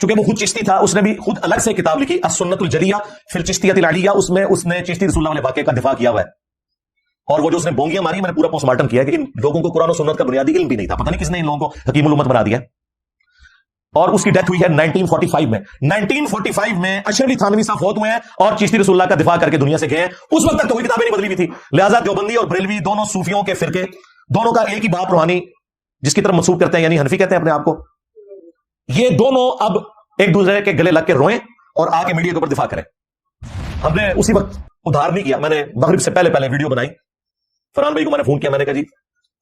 چونکہ وہ خود چشتی تھا, اس نے بھی خود الگ سے کتاب لکھی السنت الجلیہ فی الچشتیۃ العلیہ, اس میں اس نے چشتی رسول اللہ والے واقعے کا دفاع کیا ہوا ہے. اور وہ جو اس نے بونگیاں ماری, میں نے پورا پوسٹ مارٹم کیا ہے کہ ان لوگوں کو قرآن و سنت کا بنیادی علم بھی نہیں تھا, پتہ نہیں کس نے ان لوگوں کو حکیم الامت بنا دیا. اور اس کی ڈیتھ ہوئی ہے 1945 میں. 1945 میں اشرفی تھانوی صاحب فوت ہوئے ہیں اور چشتی رسول اللہ کا دفاع کر کے دنیا سے گئے ہیں. اس وقت تک تو کوئی کتابیں نہیں بدلی ہوئی تھی, لہذا دیوبندی اور بریلوی دونوں صوفیوں کے فرقے, دونوں کا ایک ہی باپ روحانی جس کی طرف منسوب کرتے ہیں, یعنی حنفی کہتے ہیں اپنے آپ کو, یہ دونوں اب ایک دوسرے کے گلے لگ کے روئیں اور آ کے میڈیا کے اوپر دفاع کریں. ہم نے اسی وقت ادھار نہیں کیا, میں نے مغرب سے پہلے ویڈیو بنائی, فرحان بھائی کو میں نے فون کیا, میں نے کہا جی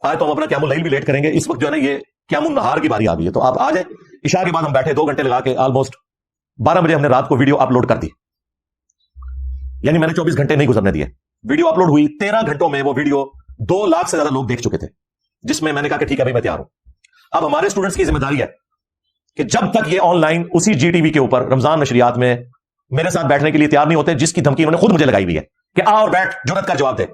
آج تو ہم اپنا قیام اللیل بھی لیٹ کریں گے, اس وقت جو ہے نا یہ قیام النہار کی باری آ گئی ہے, تو آپ آ جائیں. عشاء کے بعد ہم بیٹھے 2 گھنٹے لگا کے آلموسٹ 12 بجے ہم نے رات کو ویڈیو اپلوڈ کر دی, یعنی میں نے 24 گھنٹے نہیں گزرنے دیے. ویڈیو اپلوڈ ہوئی, 13 گھنٹوں میں وہ ویڈیو 2 لاکھ سے زیادہ لوگ دیکھ چکے تھے, جس میں نے کہا کہ ٹھیک ہے بھائی میں تیار ہوں. اب ہمارے اسٹوڈنٹس کی ذمہ داری ہے کہ جب تک یہ آن لائن اسی جی ٹی وی کے اوپر رمضان نشریات میں میرے ساتھ بیٹھنے کے لیے تیار نہیں ہوتے, جس کی دھمکی انہوں نے خود مجھے لگائی ہوئی ہے کہ آ اور بیٹھ, جرات کا جواب دے,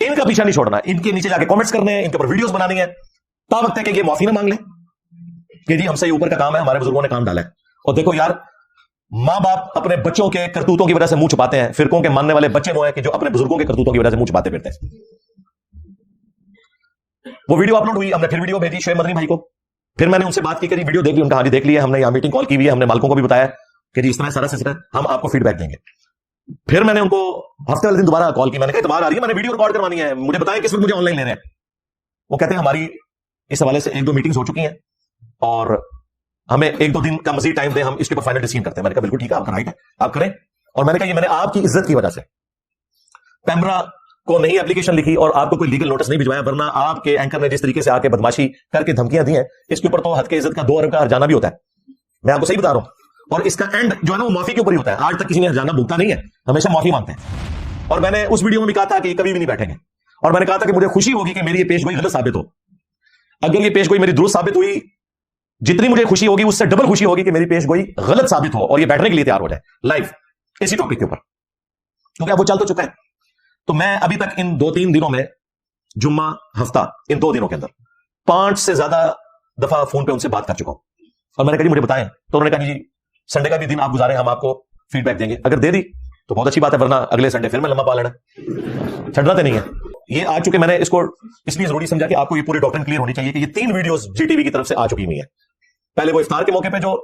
ان کا پیچھا نہیں چھوڑنا, ان کے نیچے جا کے کامنٹس کرنے ہیں, ان کے اوپر ویڈیوز بنانی ہے, تا وقت ہے کہ یہ معافی نہ مانگ لیں کہ جی ہم سے اوپر کا کام ہے, ہمارے بزرگوں نے کام ڈالا ہے. اور دیکھو یار, ماں باپ اپنے بچوں کے کرتوتوں کی وجہ سے منہ چھپاتے ہیں, فرقوں کے ماننے والے بچے وہ ہیں کہ جو اپنے بزرگوں کے کرتوتوں کی وجہ سے منہ چھپاتے پھرتے ہیں. وہ ویڈیو اپلوڈ ہوئی, ہم نے پھر ویڈیو بھیجی شعیب مدنی بھائی کو, پھر میں نے ان سے بات کی کہ ویڈیو دیکھ لی, ان کا ہاں جی دیکھ لی ہے, ہم نے یہاں میٹنگ کال کی ہوئی ہے, ہم نے مالکوں کو بھی بتایا کہ جی اس طرح سارا سلسلہ ہم آپ کو فیڈ بیک دیں گے. پھر میں نے ان کو ہفتے والے دن دوبارہ کال کی, میں نے کہا اتوار آ رہی ہے, میں نے ویڈیو ریکارڈ کروانی ہے, مجھے بتائیں کس وقت مجھے آن لائن لے رہے ہیں. وہ کہتے ہیں ہماری اس حوالے سے 1-2 میٹنگز ہو چکی ہیں اور ہمیں 1-2 دن کا مزید ٹائم دیں, ہم اس کے اوپر فائنل ڈیسیژن کرتے ہیں. میں نے کہا بالکل ٹھیک ہے, آپ کا رائٹ ہے, آپ کریں. اور میں نے کہا یہ میں نے آپ کی عزت کی وجہ سے پیمرا کو نہیں اپلیکیشن لکھی اور آپ کو کوئی لیگل نوٹس نہیں بھجوایا, ورنہ آپ کے اینکر نے جس طریقے سے آ کے بدماشی کر کے دھمکیاں دی ہیں, اس کے اوپر تو حد کے عزت کا 2 ارب کا ہرجانہ بھی ہوتا ہے, میں آپ کو صحیح بتا رہا ہوں. اور اس کا اینڈ جو ہے نا وہ معافی کے اوپر ہی ہوتا ہے. آج تک کسی نے ہرجانہ بھگتا نہیں ہے, ہمیشہ معافی مانگتے ہیں. اور میں نے اس ویڈیو میں بھی کہا تھا کہ یہ کبھی بھی نہیں بیٹھیں گے, اور میں نے کہا تھا کہ مجھے خوشی ہوگی کہ میری یہ پیش گوئی غلط ثابت ہو. اگر یہ پیش گوئی میری درست ثابت ہوئی, جتنی مجھے خوشی ہوگی اس سے ڈبل خوشی ہوگی کہ میری پیش گوئی غلط ثابت ہو اور یہ بیٹھنے کے لیے تیار ہو جائے لائیو اسی ٹاپک کے اوپر, کیونکہ اب وہ چل تو چکا ہے. تو میں ابھی تک ان 2-3 دنوں میں, جمعہ ہفتہ, ان 2 دنوں کے اندر 5 سے زیادہ دفعہ فون پہ ان سے بات کر چکا ہوں. اور میں نے کہا جی مجھے بتائیں, تو انہوں نے کہا جی سنڈے کا بھی دن آپ گزاریں, ہم آپ کو فیڈ بیک دیں گے. اگر دے دی تو بہت اچھی بات ہے, ورنہ اگلے سنڈے پھر میں لمبا پا لینا, چھڑنا تو نہیں ہے. یہ آ چکے, میں نے اس کو اس لیے ضروری سمجھا کہ آپ کو یہ پوری ڈاکٹرن کلیئر ہونی چاہیے کہ یہ 3 ویڈیوز جی ٹی وی کی طرف سے آ چکی ہوئی ہیں. پہلے وہ افطار کے موقع پہ جو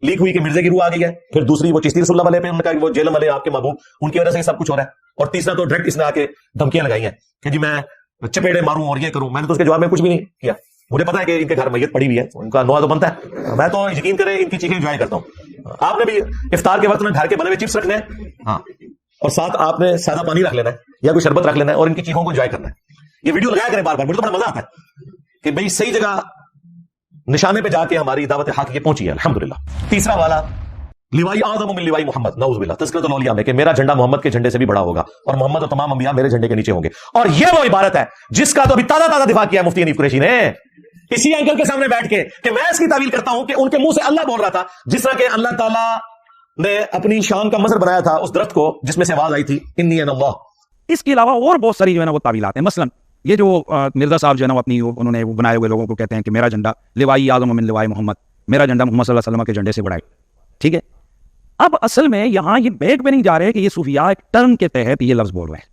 لیک ہوئی کہ مرزے کی روح آ گئی ہے, پھر دوسری وہ چشتی رسول اللہ والے پہ انہوں نے کہا کہ وہ جیلم والے آپ کے محبوب, ان کی وجہ سے یہ سب کچھ ہو رہا ہے. اور تیسرا تو ڈائریکٹ اس نے آ کے دھمکیاں لگائی ہیں کہ جی میں چپیڑے ماروں اور یہ کروں. میں نے تو اس کے جواب میں کچھ بھی نہیں کیا, مجھے پتا ہے کہ ان کے گھر میت پڑی ہوئی ہے, ان کا نوحہ تو بنتا ہے, میں تو یقین کریں ان کی چیخیں انجوائے کرتا ہوں. آپ نے بھی افطار کے وقت میں گھر کے بنے ہوئے چپس رکھنے ہیں, ہاں, اور ساتھ آپ نے سادہ پانی رکھ لینا ہے یا کوئی شربت رکھ لینا ہے اور ان کی چیخوں کو انجوائے کرنا ہے. یہ ویڈیو لگایا کریں بار بار, مجھے تو بڑا مزہ آتا ہے کہ بھئی صحیح جگہ نشانے پہ جا کے ہماری دعوت حق یہ پہنچی ہے الحمدللہ. تیسرا والا لیوائی اعظم من لیوائی محمد, نعوذ باللہ, تذکرۃ الاولیاء میں کہ میرا جھنڈا محمد کے جھنڈے سے بھی بڑا ہوگا اور محمد اور تمام انبیاء میرے جھنڈے کے نیچے ہوں گے. اور یہ وہ عبارت ہے جس کا تو ابھی تازہ دفاع کیا ہے مفتی حنیف قریشی نے اسی اینکل کے سامنے بیٹھ کے, کہ میں اس کی تعویل کرتا ہوں کہ ان کے منہ سے اللہ بول رہا تھا, جس طرح کہ اللہ تعالیٰ نے اپنی شان کا مظہر بنایا تھا اس درخت کو جس میں سے آواز آئی تھی انی انا اللہ. اس کے علاوہ اور بہت ساری جو ہے نا وہ تعویلات ہیں. مثلا یہ جو مرزا صاحب جو ہے نا اپنی انہوں نے بنائے ہوئے لوگوں کو کہتے ہیں کہ میرا جھنڈا لیوائی اعظم من لیوائی محمد, میرا جھنڈا محمد صلی اللہ علیہ وسلم کے جھنڈے سے بڑا ہے. ٹھیک ہے, اب اصل میں یہاں یہ بیک پہ نہیں جا رہے کہ یہ صوفیاء ایک ٹرم کے تحت یہ لفظ بول رہے ہیں.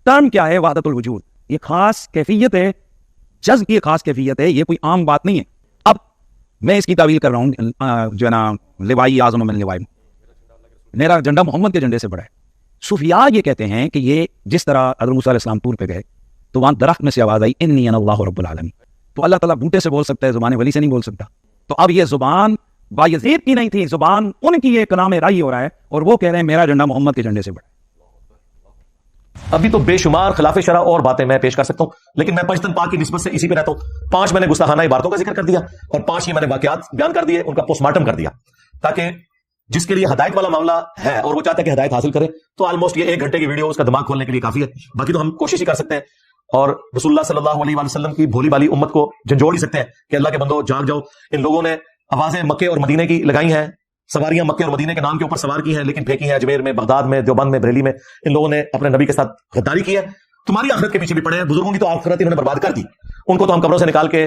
ٹرم کیا ہے؟ وحدت الوجود, یہ خاص کیفیت ہے, جذب کی خاص کیفیت ہے, یہ کوئی عام بات نہیں ہے. اب میں اس کی تعویل کر رہا ہوں جو ہے نا لیوائی اعظم من لیوائی, میرا جھنڈا محمد کے جھنڈے سے بڑا ہے. صوفیاء یہ کہتے ہیں کہ یہ جس طرح حضرت موسیٰ علیہ السلام طور پہ گئے تو وہاں درخت میں سے آواز آئی انی انا اللہ رب العالمین, تو اللہ تعالیٰ بوٹے سے بول سکتا ہے, زبان ولی سے نہیں بول سکتا. تو اب یہ زبان بایزید کی نہیں تھی, زبان ان کی ایک کلام رائی ہو رہا ہے اور وہ کہہ رہے ہیں میرا جھنڈا محمد کے جھنڈے سے بڑا ہے. ابھی تو بے شمار خلاف شرع اور باتیں میں پیش کر سکتا ہوں, لیکن میں پنجتن پاک کی نسبت سے اسی پہ رہتا ہوں. 5 میں نے گستاخانہ عبارتوں کا ذکر کر دیا اور 5 یہ میں نے واقعات بیان کر دیے, ان کا پوسٹ مارٹم کر دیا, تاکہ جس کے لیے ہدایت والا معاملہ ہے اور وہ چاہتا ہے کہ ہدایت حاصل کرے تو آلموسٹ یہ 1 گھنٹے کی ویڈیو اس کا دماغ کھولنے کے لیے کافی ہے. باقی تو ہم کوشش ہی کر سکتے ہیں اور رسول اللہ صلی اللہ علیہ وسلم کی بھولی بالی امت کو جھنجھوڑ ہی سکتے ہیں کہ اللہ کے بندو جاگ جاؤ. ان لوگوں نے آوازیں مکے اور مدینے کی لگائی ہیں, سواریاں مکے اور مدینے کے نام کے اوپر سوار کی ہیں, لیکن پھینکی ہیں اجمیر میں, بغداد میں, دیوبند میں, بریلی میں. ان لوگوں نے اپنے نبی کے ساتھ غداری کی ہے. تمہاری آخرت کے پیچھے بھی پڑے ہیں, بزرگوں کی تو آخرت انہوں نے برباد کر دی, ان کو تو ہم قبروں سے نکال کے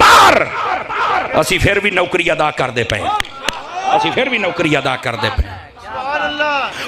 ਬਾਹਰ। ਅਸੀਂ ਫਿਰ ਵੀ ਨੌਕਰੀ ਅਦਾ ਕਰਦੇ ਪਏ, ਅਸੀਂ ਫਿਰ ਵੀ ਨੌਕਰੀ ਅਦਾ ਕਰਦੇ ਪਏ।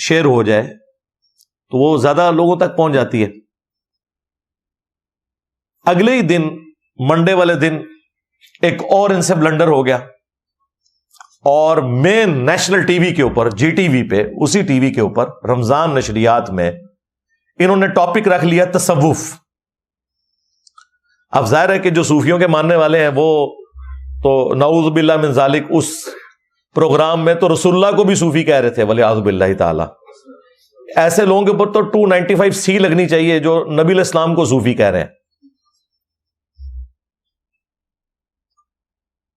شیئر ہو جائے تو وہ زیادہ لوگوں تک پہنچ جاتی ہے. اگلے ہی دن منڈے والے دن ایک اور ان سے بلنڈر ہو گیا اور مین نیشنل ٹی وی کے اوپر, جی ٹی وی پہ, اسی ٹی وی کے اوپر رمضان نشریات میں انہوں نے ٹاپک رکھ لیا تصوف. اب ظاہر ہے کہ جو صوفیوں کے ماننے والے ہیں وہ تو نعوذ باللہ من ذالک اس پروگرام میں تو رسول اللہ کو بھی صوفی کہہ رہے تھے ولیعوذ باللہ تعالی. ایسے لوگوں کے اوپر تو 295C لگنی چاہیے جو نبی علیہ السلام کو صوفی کہہ رہے ہیں.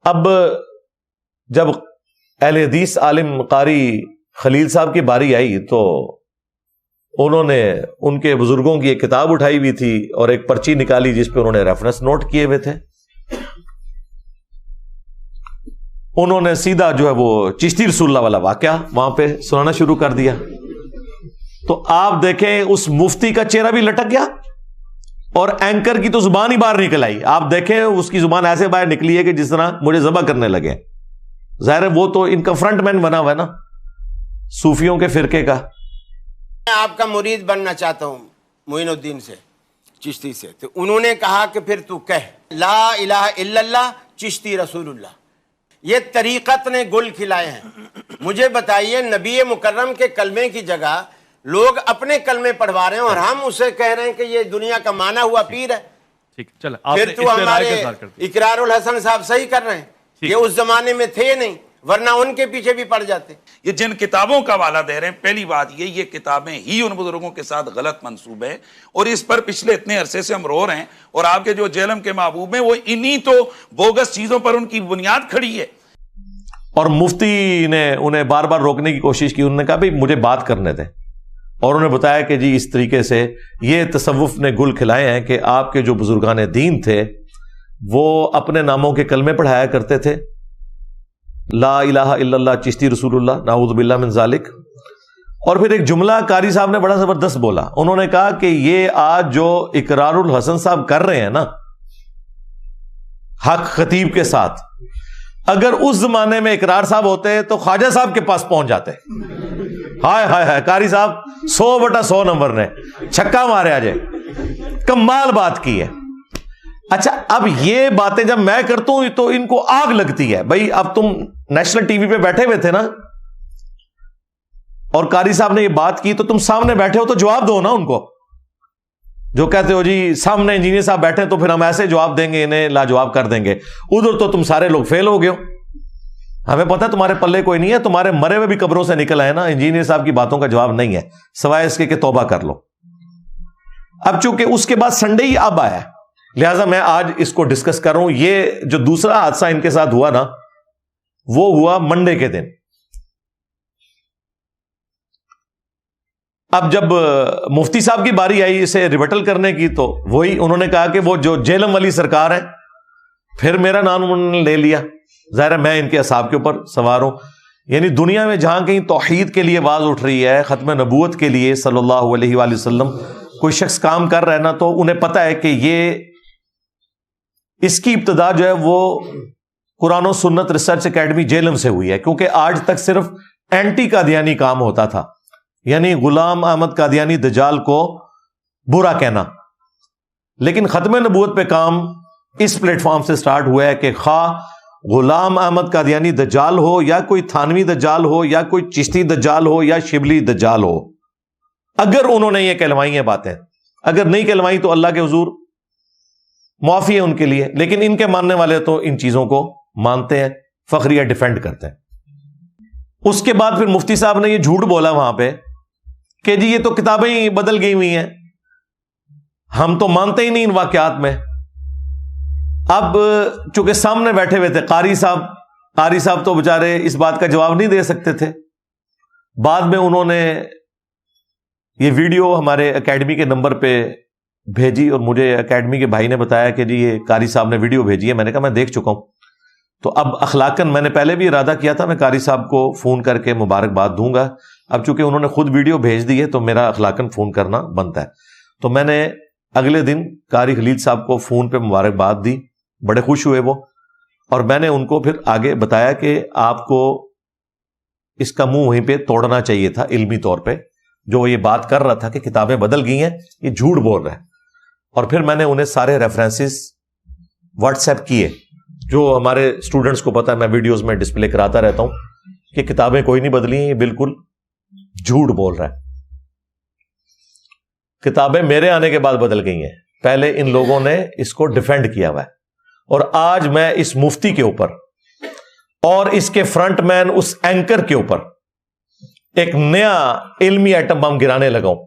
اب جب اہل حدیث عالم قاری خلیل صاحب کی باری آئی تو انہوں نے ان کے بزرگوں کی ایک کتاب اٹھائی ہوئی تھی اور ایک پرچی نکالی جس پہ انہوں نے ریفرنس نوٹ کیے ہوئے تھے. انہوں نے سیدھا جو ہے وہ چشتی رسول اللہ والا واقعہ وہاں پہ سنانا شروع کر دیا. تو آپ دیکھیں اس مفتی کا چہرہ بھی لٹک گیا اور اینکر کی تو زبان ہی باہر نکل آئی. آپ دیکھیں اس کی زبان ایسے باہر نکلی ہے کہ جس طرح مجھے ذبح کرنے لگے. ظاہر ہے وہ تو ان کا فرنٹ مین بنا ہوا ہے نا صوفیوں کے فرقے کا. میں آپ کا مرید بننا چاہتا ہوں معین الدین سے, چشتی سے. تو انہوں نے کہا کہ پھر تو کہہ لا الہ الا اللہ چشتی رسول اللہ. یہ طریقت نے گل کھلائے ہیں. مجھے بتائیے نبی مکرم کے کلمے کی جگہ لوگ اپنے کلمے پڑھوا رہے ہیں اور ہم اسے کہہ رہے ہیں کہ یہ دنیا کا مانا ہوا پیر ہے. ٹھیک, چل پھر تو ہمارے اقرار الحسن صاحب صحیح کر رہے ہیں. یہ اس زمانے میں تھے نہیں ورنہ ان کے پیچھے بھی پڑ جاتے. یہ جن کتابوں کا حوالہ دے رہے ہیں, پہلی بات یہ کتابیں ہی ان بزرگوں کے ساتھ غلط منسوب ہے اور اس پر پچھلے اتنے عرصے سے ہم رو رہے ہیں. اور آپ کے جو جیلم کے محبوب ہیں وہ انہی تو بوگس چیزوں پر ان کی بنیاد کھڑی ہے. اور مفتی نے انہیں بار بار روکنے کی کوشش کی. انہوں نے کہا بھائی مجھے بات کرنے دیں, اور انہوں نے بتایا کہ جی اس طریقے سے یہ تصوف نے گل کھلائے ہیں کہ آپ کے جو بزرگان دین تھے وہ اپنے ناموں کے کلمے پڑھایا کرتے تھے, لا الہ الا اللہ چشتی رسول اللہ نعوذ باللہ من ذالک. اور پھر ایک جملہ قاری صاحب نے بڑا زبردست بولا. انہوں نے کہا کہ یہ آج جو اقرار الحسن صاحب کر رہے ہیں نا حق خطیب کے ساتھ, اگر اس زمانے میں اقرار صاحب ہوتے تو خواجہ صاحب کے پاس پہنچ جاتے. ہائے ہائے ہائے, قاری صاحب 100/100 نمبر نے چھکا مارے آج, کمال بات کی ہے. اچھا اب یہ باتیں جب میں کرتا ہوں تو ان کو آگ لگتی ہے. بھائی اب تم نیشنل ٹی وی پہ بیٹھے ہوئے تھے نا اور قاری صاحب نے یہ بات کی تو تم سامنے بیٹھے ہو تو جواب دو نا ان کو. جو کہتے ہو جی سامنے انجینئر صاحب بیٹھے تو پھر ہم ایسے جواب دیں گے انہیں لاجواب کر دیں گے. ادھر تو تم سارے لوگ فیل ہو گئے ہو. ہمیں پتہ ہے تمہارے پلے کوئی نہیں ہے, تمہارے مرے ہوئے بھی قبروں سے نکل آئے نا. انجینئر صاحب کی باتوں کا جواب نہیں ہے سوائے اس کے کہ توبہ کر لو. اب چونکہ اس کے بعد سنڈے ہی اب آیا لہٰذا میں آج اس کو ڈسکس کر رہا ہوں. یہ جو دوسرا حادثہ ان کے ساتھ ہوا نا وہ ہوا منڈے کے دن. اب جب مفتی صاحب کی باری آئی اسے ریبٹل کرنے کی تو وہی انہوں نے کہا کہ وہ جو جیلم والی سرکار ہے, پھر میرا نام انہوں نے لے لیا. ظاہر ہے میں ان کے اصحاب کے اوپر سوار ہوں. یعنی دنیا میں جہاں کہیں توحید کے لیے آواز اٹھ رہی ہے, ختم نبوت کے لیے صلی اللہ علیہ وآلہ وسلم کوئی شخص کام کر رہا ہے نا تو انہیں پتہ ہے کہ یہ اس کی ابتدا جو ہے وہ قرآن و سنت ریسرچ اکیڈمی جیلم سے ہوئی ہے. کیونکہ آج تک صرف اینٹی قادیانی کام ہوتا تھا, یعنی غلام احمد قادیانی دجال کو برا کہنا. لیکن ختم نبوت پہ کام اس پلیٹ فارم سے سٹارٹ ہوا ہے کہ خواہ غلام احمد قادیانی دجال ہو یا کوئی تھانوی دجال ہو یا کوئی چشتی دجال ہو یا شبلی دجال ہو, اگر انہوں نے یہ کہلوائی ہیں باتیں, اگر نہیں کہلوائی تو اللہ کے حضور معافی ہے ان کے لیے. لیکن ان کے ماننے والے تو ان چیزوں کو مانتے ہیں, فخریہ ڈیفینڈ کرتے ہیں. اس کے بعد پھر مفتی صاحب نے یہ جھوٹ بولا وہاں پہ کہ جی یہ تو کتابیں ہی بدل گئی ہوئی ہیں, ہم تو مانتے ہی نہیں ان واقعات میں. اب چونکہ سامنے بیٹھے ہوئے تھے قاری صاحب تو بےچارے اس بات کا جواب نہیں دے سکتے تھے. بعد میں انہوں نے یہ ویڈیو ہمارے اکیڈمی کے نمبر پہ بھیجی اور مجھے اکیڈمی کے بھائی نے بتایا کہ جی یہ قاری صاحب نے ویڈیو بھیجی ہے. میں نے کہا میں دیکھ چکا ہوں. تو اب اخلاقاً میں نے پہلے بھی ارادہ کیا تھا میں قاری صاحب کو فون کر کے مبارکباد دوں گا. اب چونکہ انہوں نے خود ویڈیو بھیج دی ہے تو میرا اخلاقاً فون کرنا بنتا ہے. تو میں نے اگلے دن قاری خلیل صاحب کو فون پہ مبارکباد دی, بڑے خوش ہوئے وہ, اور میں نے ان کو پھر آگے بتایا کہ آپ کو اس کا منہ وہیں پہ توڑنا چاہیے تھا علمی طور پہ. جو وہ یہ بات کر رہا تھا کہ کتابیں بدل گئی ہیں, یہ جھوٹ بول رہا ہے. اور پھر میں نے انہیں سارے ریفرنسز واٹس ایپ کیے, جو ہمارے اسٹوڈنٹس کو پتا ہے, میں ویڈیوز میں ڈسپلے کراتا رہتا ہوں کہ کتابیں کوئی نہیں بدلی ہیں, یہ بالکل جھوٹ بول رہا ہے. کتابیں میرے آنے کے بعد بدل گئی ہیں, پہلے ان لوگوں نے اس کو ڈیفینڈ کیا ہوا ہے. اور آج میں اس مفتی کے اوپر اور اس کے فرنٹ مین اس اینکر کے اوپر ایک نیا علمی ایٹم بم گرانے لگا ہوں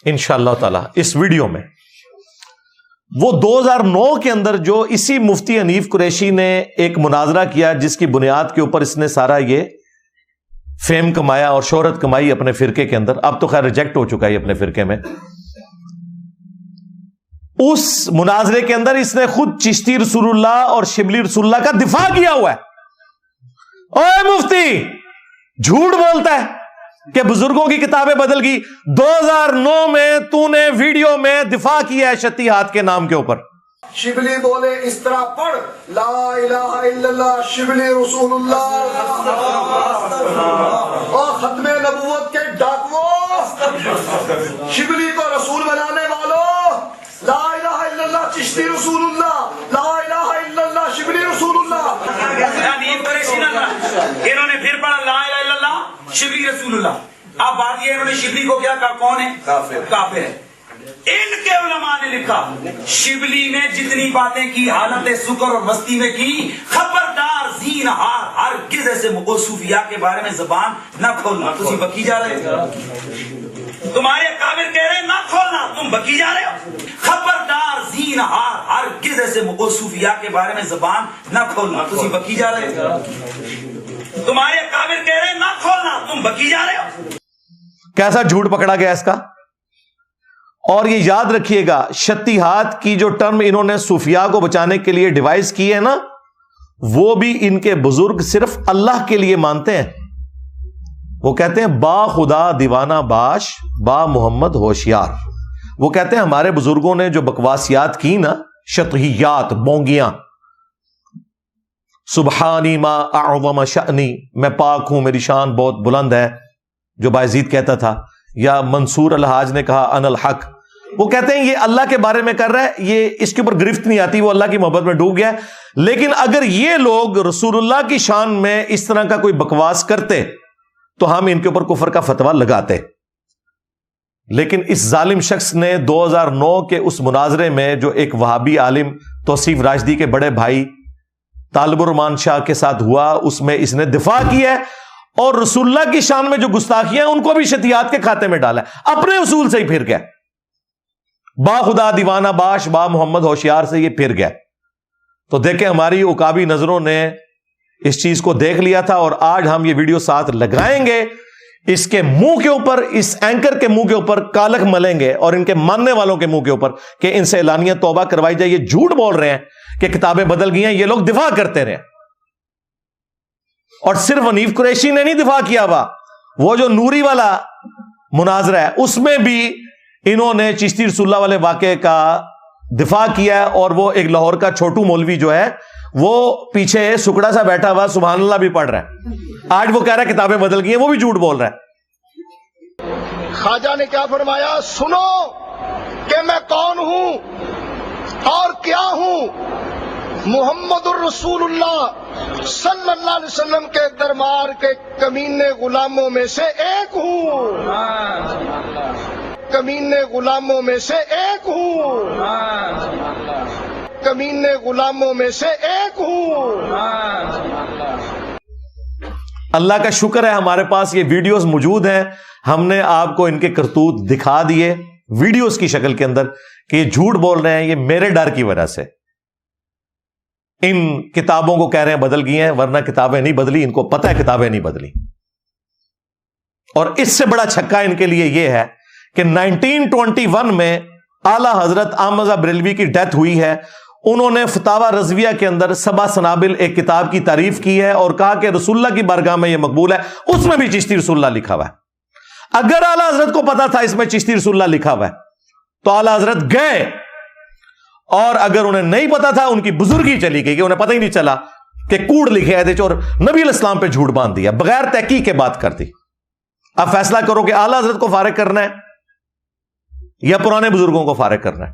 انشاءاللہ تعالی اس ویڈیو میں. وہ 2009 کے اندر جو اسی مفتی حنیف قریشی نے ایک مناظرہ کیا, جس کی بنیاد کے اوپر اس نے سارا یہ فیم کمایا اور شہرت کمائی اپنے فرقے کے اندر. اب تو خیر ریجیکٹ ہو چکا ہے اپنے فرقے میں. اس مناظرے کے اندر اس نے خود چشتی رسول اللہ اور شبلی رسول اللہ کا دفاع کیا ہوا ہے. اوے مفتی, جھوٹ بولتا ہے کہ بزرگوں کی کتابیں بدل گئی. 2009 میں تو نے ویڈیو میں دفاع کیا ہے شتی ہاتھ کے نام کے اوپر. شبلی بولے اس طرح پڑھ, لا الہ الا اللہ شبلی رسول اللہ. اور ختم نبوت کے ڈاکووں, شبلی کو رسول بنانے والوں, لا الہ الا اللہ چشتی رسول اللہ, لا الہ الا اللہ شبلی رسول اللہ. انہوں نے پھر پڑھا لا الہ الا اللہ شبلی رسول اللہ. اب بات یہ, انہوں نے شبلی کو کیا کہا, کون ہے, کافر ہے. ان کے علماء نے لکھا شبلی نے جتنی باتیں کی حالت سکر اور مستی میں کی, خبردار زینہار ہرگز ایسے صوفیاء کے بارے میں زبان نہ کھولنا. تم بکی جا رہے ہو, تمہارے کافر کہہ رہے نہ کھولنا, تم بکی جا رہے ہو. خبردار زینہار ہرگز ایسے صوفیاء کے بارے میں زبان نہ کھولنا. تم بکی جا رہے ہو, تمہارے کافر کہہ رہے نہ کھولنا, تم بکی جا رہے ہو. کیسا جھوٹ پکڑا گیا اس کا. اور یہ یاد رکھیے گا, شتی ہاتھ کی جو ٹرم انہوں نے صوفیاء کو بچانے کے لیے ڈیوائز کی ہے نا, وہ بھی ان کے بزرگ صرف اللہ کے لیے مانتے ہیں. وہ کہتے ہیں با خدا دیوانہ باش, با محمد ہوشیار. وہ کہتے ہیں ہمارے بزرگوں نے جو بکواسیات کی نا, شطحیات, بونگیاں, سبحانی ما اعظم شأنی, میں پاک ہوں میری شان بہت بلند ہے, جو بایزید کہتا تھا, یا منصور الحاج نے کہا ان الحق. وہ کہتے ہیں یہ اللہ کے بارے میں کر رہا ہے, یہ اس کے اوپر گرفت نہیں آتی, وہ اللہ کی محبت میں ڈوب گیا. لیکن اگر یہ لوگ رسول اللہ کی شان میں اس طرح کا کوئی بکواس کرتے تو ہم ان کے اوپر کفر کا فتویٰ لگاتے. لیکن اس ظالم شخص نے 2009 کے اس مناظرے میں جو ایک وہابی عالم توصیف راشدی کے بڑے بھائی طالب الرحمان شاہ کے ساتھ ہوا, اس میں اس نے دفاع کیا ہے, اور رسول اللہ کی شان میں جو گستاخیاں ہیں ان کو بھی شتیات کے کھاتے میں ڈالا ہے, اپنے اصول سے ہی پھر گیا. با خدا دیوانہ باش, با محمد ہوشیار سے یہ پھر گیا. تو دیکھیں ہماری عقابی نظروں نے اس چیز کو دیکھ لیا تھا, اور آج ہم یہ ویڈیو ساتھ لگائیں گے, اس کے منہ کے اوپر, اس اینکر کے منہ کے اوپر کالک ملیں گے, اور ان کے ماننے والوں کے منہ کے اوپر کہ ان سے اعلانیہ توبہ کروائی جائے. یہ جھوٹ بول رہے ہیں کہ کتابیں بدل گئی ہیں, یہ لوگ دفاع کرتے رہے. اور صرف حنیف قریشی نے نہیں دفاع کیا ہوا, وہ جو نوری والا مناظرہ ہے اس میں بھی انہوں نے چشتی رسول اللہ والے واقعے کا دفاع کیا ہے. اور وہ ایک لاہور کا چھوٹو مولوی جو ہے وہ پیچھے سکڑا سا بیٹھا ہوا سبحان اللہ بھی پڑھ رہا ہے, آج وہ کہہ رہا ہے کتابیں بدل گئی ہیں, وہ بھی جھوٹ بول رہا ہے. خواجہ نے کیا فرمایا, سنو کہ میں کون ہوں اور کیا ہوں, محمد الرسول اللہ صلی اللہ علیہ وسلم کے دربار کے کمینے غلاموں میں سے ایک ہوں, کمینے غلاموں میں سے ایک ہوں, کمینے غلاموں میں سے ایک ہوں. اللہ کا شکر ہے ہمارے پاس یہ ویڈیوز موجود ہیں, ہم نے آپ کو ان کے کرتوت دکھا دیے ویڈیوز کی شکل کے اندر کہ یہ جھوٹ بول رہے ہیں. یہ میرے ڈر کی وجہ سے ان کتابوں کو کہہ رہے ہیں بدل گئی ہیں, ورنہ کتابیں نہیں بدلی, ان کو پتہ ہے کتابیں نہیں بدلی. اور اس سے بڑا چھکا ان کے لیے یہ ہے کہ 1921 میں اعلی حضرت احمد رضا بریلوی کی ڈیتھ ہوئی ہے. انہوں نے فتاوی رضویہ کے اندر سبع سنابل ایک کتاب کی تعریف کی ہے اور کہا کہ رسول اللہ کی بارگاہ میں یہ مقبول ہے. اس میں بھی چشتی رسول اللہ لکھا ہوا ہے. اگر اعلی حضرت کو پتا تھا اس میں چشتی رسول اللہ لکھا ہوا ہے تو اعلی حضرت گئے, اور اگر انہیں نہیں پتا تھا ان کی بزرگی چلی گئی کہ انہیں پتہ ہی نہیں چلا, کہ کوڑ لکھے ہے اور نبی علیہ السلام پہ جھوٹ باندھ دیا, بغیر تحقیق کے بات کر دی. اب فیصلہ کرو کہ اعلی حضرت کو فارغ کرنا ہے یا پرانے بزرگوں کو فارغ کرنا ہے.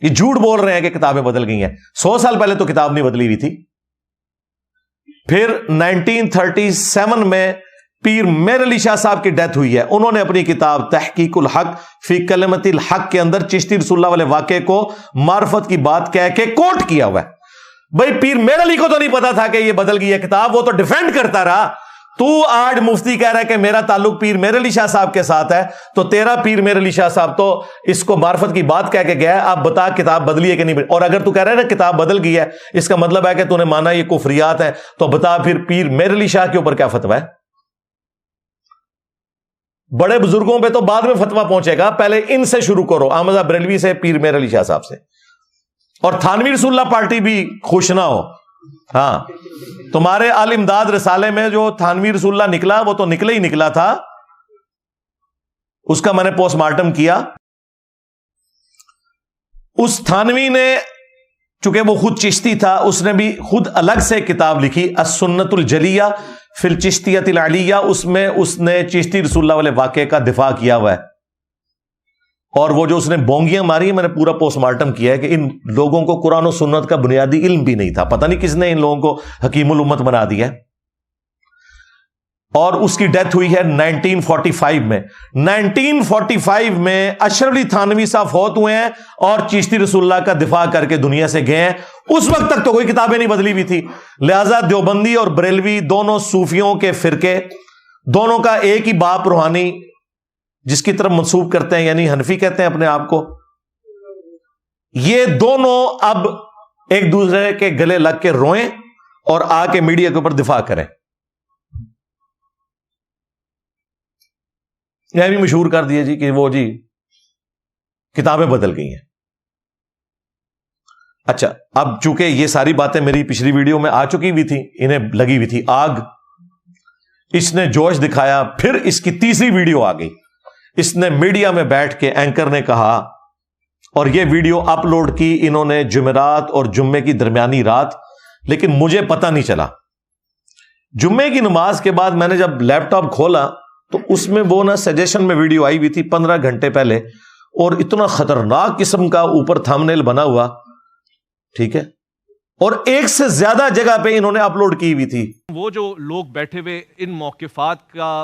یہ جھوٹ بول رہے ہیں کہ کتابیں بدل گئی ہیں. 100 سال پہلے تو کتاب نہیں بدلی ہوئی تھی. پھر 1937 میں پیر میر علی شاہ صاحب کی ڈیتھ ہوئی ہے. انہوں نے اپنی کتاب تحقیق الحق فی کلمت الحق کے اندر چشتی رسول اللہ والے واقعے کو معرفت کی بات کہہ کے کوٹ کیا ہوا ہے. بھائی پیر میر علی کو تو نہیں پتا تھا کہ یہ بدل گئی ہے کتاب, وہ تو ڈیفینڈ کرتا رہا. تو آج مفتی کہہ رہا ہے کہ میرا تعلق پیر میر علی شاہ صاحب کے ساتھ ہے, تو تیرا پیر میر علی شاہ صاحب تو اس کو معرفت کی بات کہہ کے گیا ہے. آپ بتا کتاب بدلی ہے کہ نہیں. اور اگر تو کہہ رہا ہے نا کتاب بدل گئی ہے, اس کا مطلب ہے کہ تو نے مانا یہ کفریات ہے, تو بتا پھر پیر میر علی شاہ کے اوپر کیا فتویٰ ہے. بڑے بزرگوں پہ تو بعد میں فتویٰ پہنچے گا, پہلے ان سے شروع کرو, احمد بریلوی سے, پیر میر علی شاہ صاحب سے. اور تھانوی رسول اللہ پارٹی بھی خوش نہ ہو. ہاں, تمہارے آل امداد رسالے میں جو تھانوی رسول اللہ نکلا وہ تو نکلے ہی نکلا تھا. اس کا میں نے پوسٹ مارٹم کیا. اس تھانوی نے, چونکہ وہ خود چشتی تھا, اس نے بھی خود الگ سے کتاب لکھی السنت الجلیہ فی الچشتیۃ العلیہ. اس میں اس نے چشتی رسول اللہ والے واقعے کا دفاع کیا ہوا ہے. اور وہ جو اس نے بونگیاں ماری ہیں, میں نے پورا پوسٹ مارٹم کیا ہے کہ ان لوگوں کو قرآن و سنت کا بنیادی علم بھی نہیں تھا. پتہ نہیں کس نے ان لوگوں کو حکیم الامت بنا دیا. اور اس کی ڈیتھ ہوئی ہے 1945 میں. 1945 میں اشرف علی تھانوی صاحب فوت ہوئے ہیں اور چشتی رسول اللہ کا دفاع کر کے دنیا سے گئے ہیں. اس وقت تک تو کوئی کتابیں نہیں بدلی ہوئی تھی. لہذا دیوبندی اور بریلوی دونوں صوفیوں کے فرقے, دونوں کا ایک ہی باپ روحانی جس کی طرف منسوب کرتے ہیں, یعنی حنفی کہتے ہیں اپنے آپ کو, یہ دونوں اب ایک دوسرے کے گلے لگ کے روئیں اور آ کے میڈیا کے اوپر دفاع کریں. یہ بھی مشہور کر دیا جی کہ وہ جی کتابیں بدل گئی ہیں. اچھا, اب چونکہ یہ ساری باتیں میری پچھلی ویڈیو میں آ چکی ہوئی تھی, انہیں لگی ہوئی تھی آگ, اس نے جوش دکھایا, پھر اس کی تیسری ویڈیو آ گئی. اس نے میڈیا میں بیٹھ کے اینکر نے کہا, اور یہ ویڈیو اپلوڈ کی انہوں نے جمعرات اور جمعے کی درمیانی رات, لیکن مجھے پتہ نہیں چلا. جمعے کی نماز کے بعد میں نے جب لیپ ٹاپ کھولا تو اس میں وہ نا سجیشن میں ویڈیو آئی ہوئی تھی 15 گھنٹے پہلے, اور اتنا خطرناک قسم کا اوپر تھمبنیل بنا ہوا, ٹھیک ہے, اور ایک سے زیادہ جگہ پہ انہوں نے اپلوڈ کی ہوئی تھی. وہ جو لوگ بیٹھے ہوئے ان موقفات کا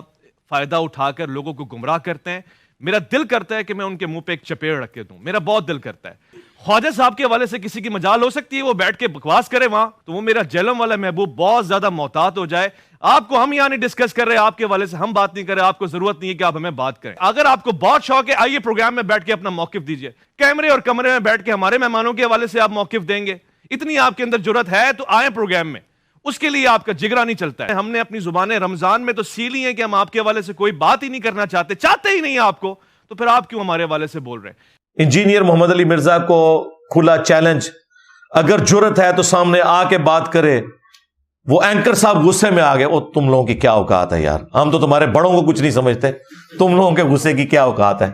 فائدہ اٹھا کر لوگوں کو گمراہ کرتے ہیں, میرا دل کرتا ہے کہ میں ان کے منہ پہ ایک چپیڑ رکھ کے دوں. میرا بہت دل کرتا ہے. خواجہ صاحب کے حوالے سے کسی کی مجال ہو سکتی ہے وہ بیٹھ کے بکواس کرے وہاں, تو وہ میرا جہلم والا محبوب بہت زیادہ محتاط ہو جائے. آپ کو ہم یہاں نہیں ڈسکس کر رہے, آپ کے حوالے سے ہم بات نہیں کر رہے, آپ کو ضرورت نہیں ہے کہ آپ ہمیں بات کریں. اگر آپ کو بہت شوق ہے, آئیے پروگرام میں بیٹھ کے اپنا موقف دیجئے. کیمرے اور کمرے میں بیٹھ کے ہمارے مہمانوں کے حوالے سے آپ موقف دیں گے, اتنی آپ کے اندر جرت ہے تو آئیں پروگرام میں. اس کے لیے آپ کا جگرا نہیں چلتا ہے. ہم نے اپنی زبانیں رمضان میں تو سیلی ہیں کہ ہم آپ کے حوالے سے کوئی بات ہی نہیں کرنا چاہتے ہی نہیں آپ کو, تو پھر آپ کیوں ہمارے حوالے سے بول رہے ہیں. انجینئر محمد علی مرزا کو کھلا چیلنج, اگر جرت ہے تو سامنے آ کے بات کرے. وہ اینکر صاحب غصے میں آ گئے, او تم لوگوں کی کیا اوقات ہے یار, ہم تو تمہارے بڑوں کو کچھ نہیں سمجھتے, تم لوگوں کے غصے کی کیا اوقات ہے.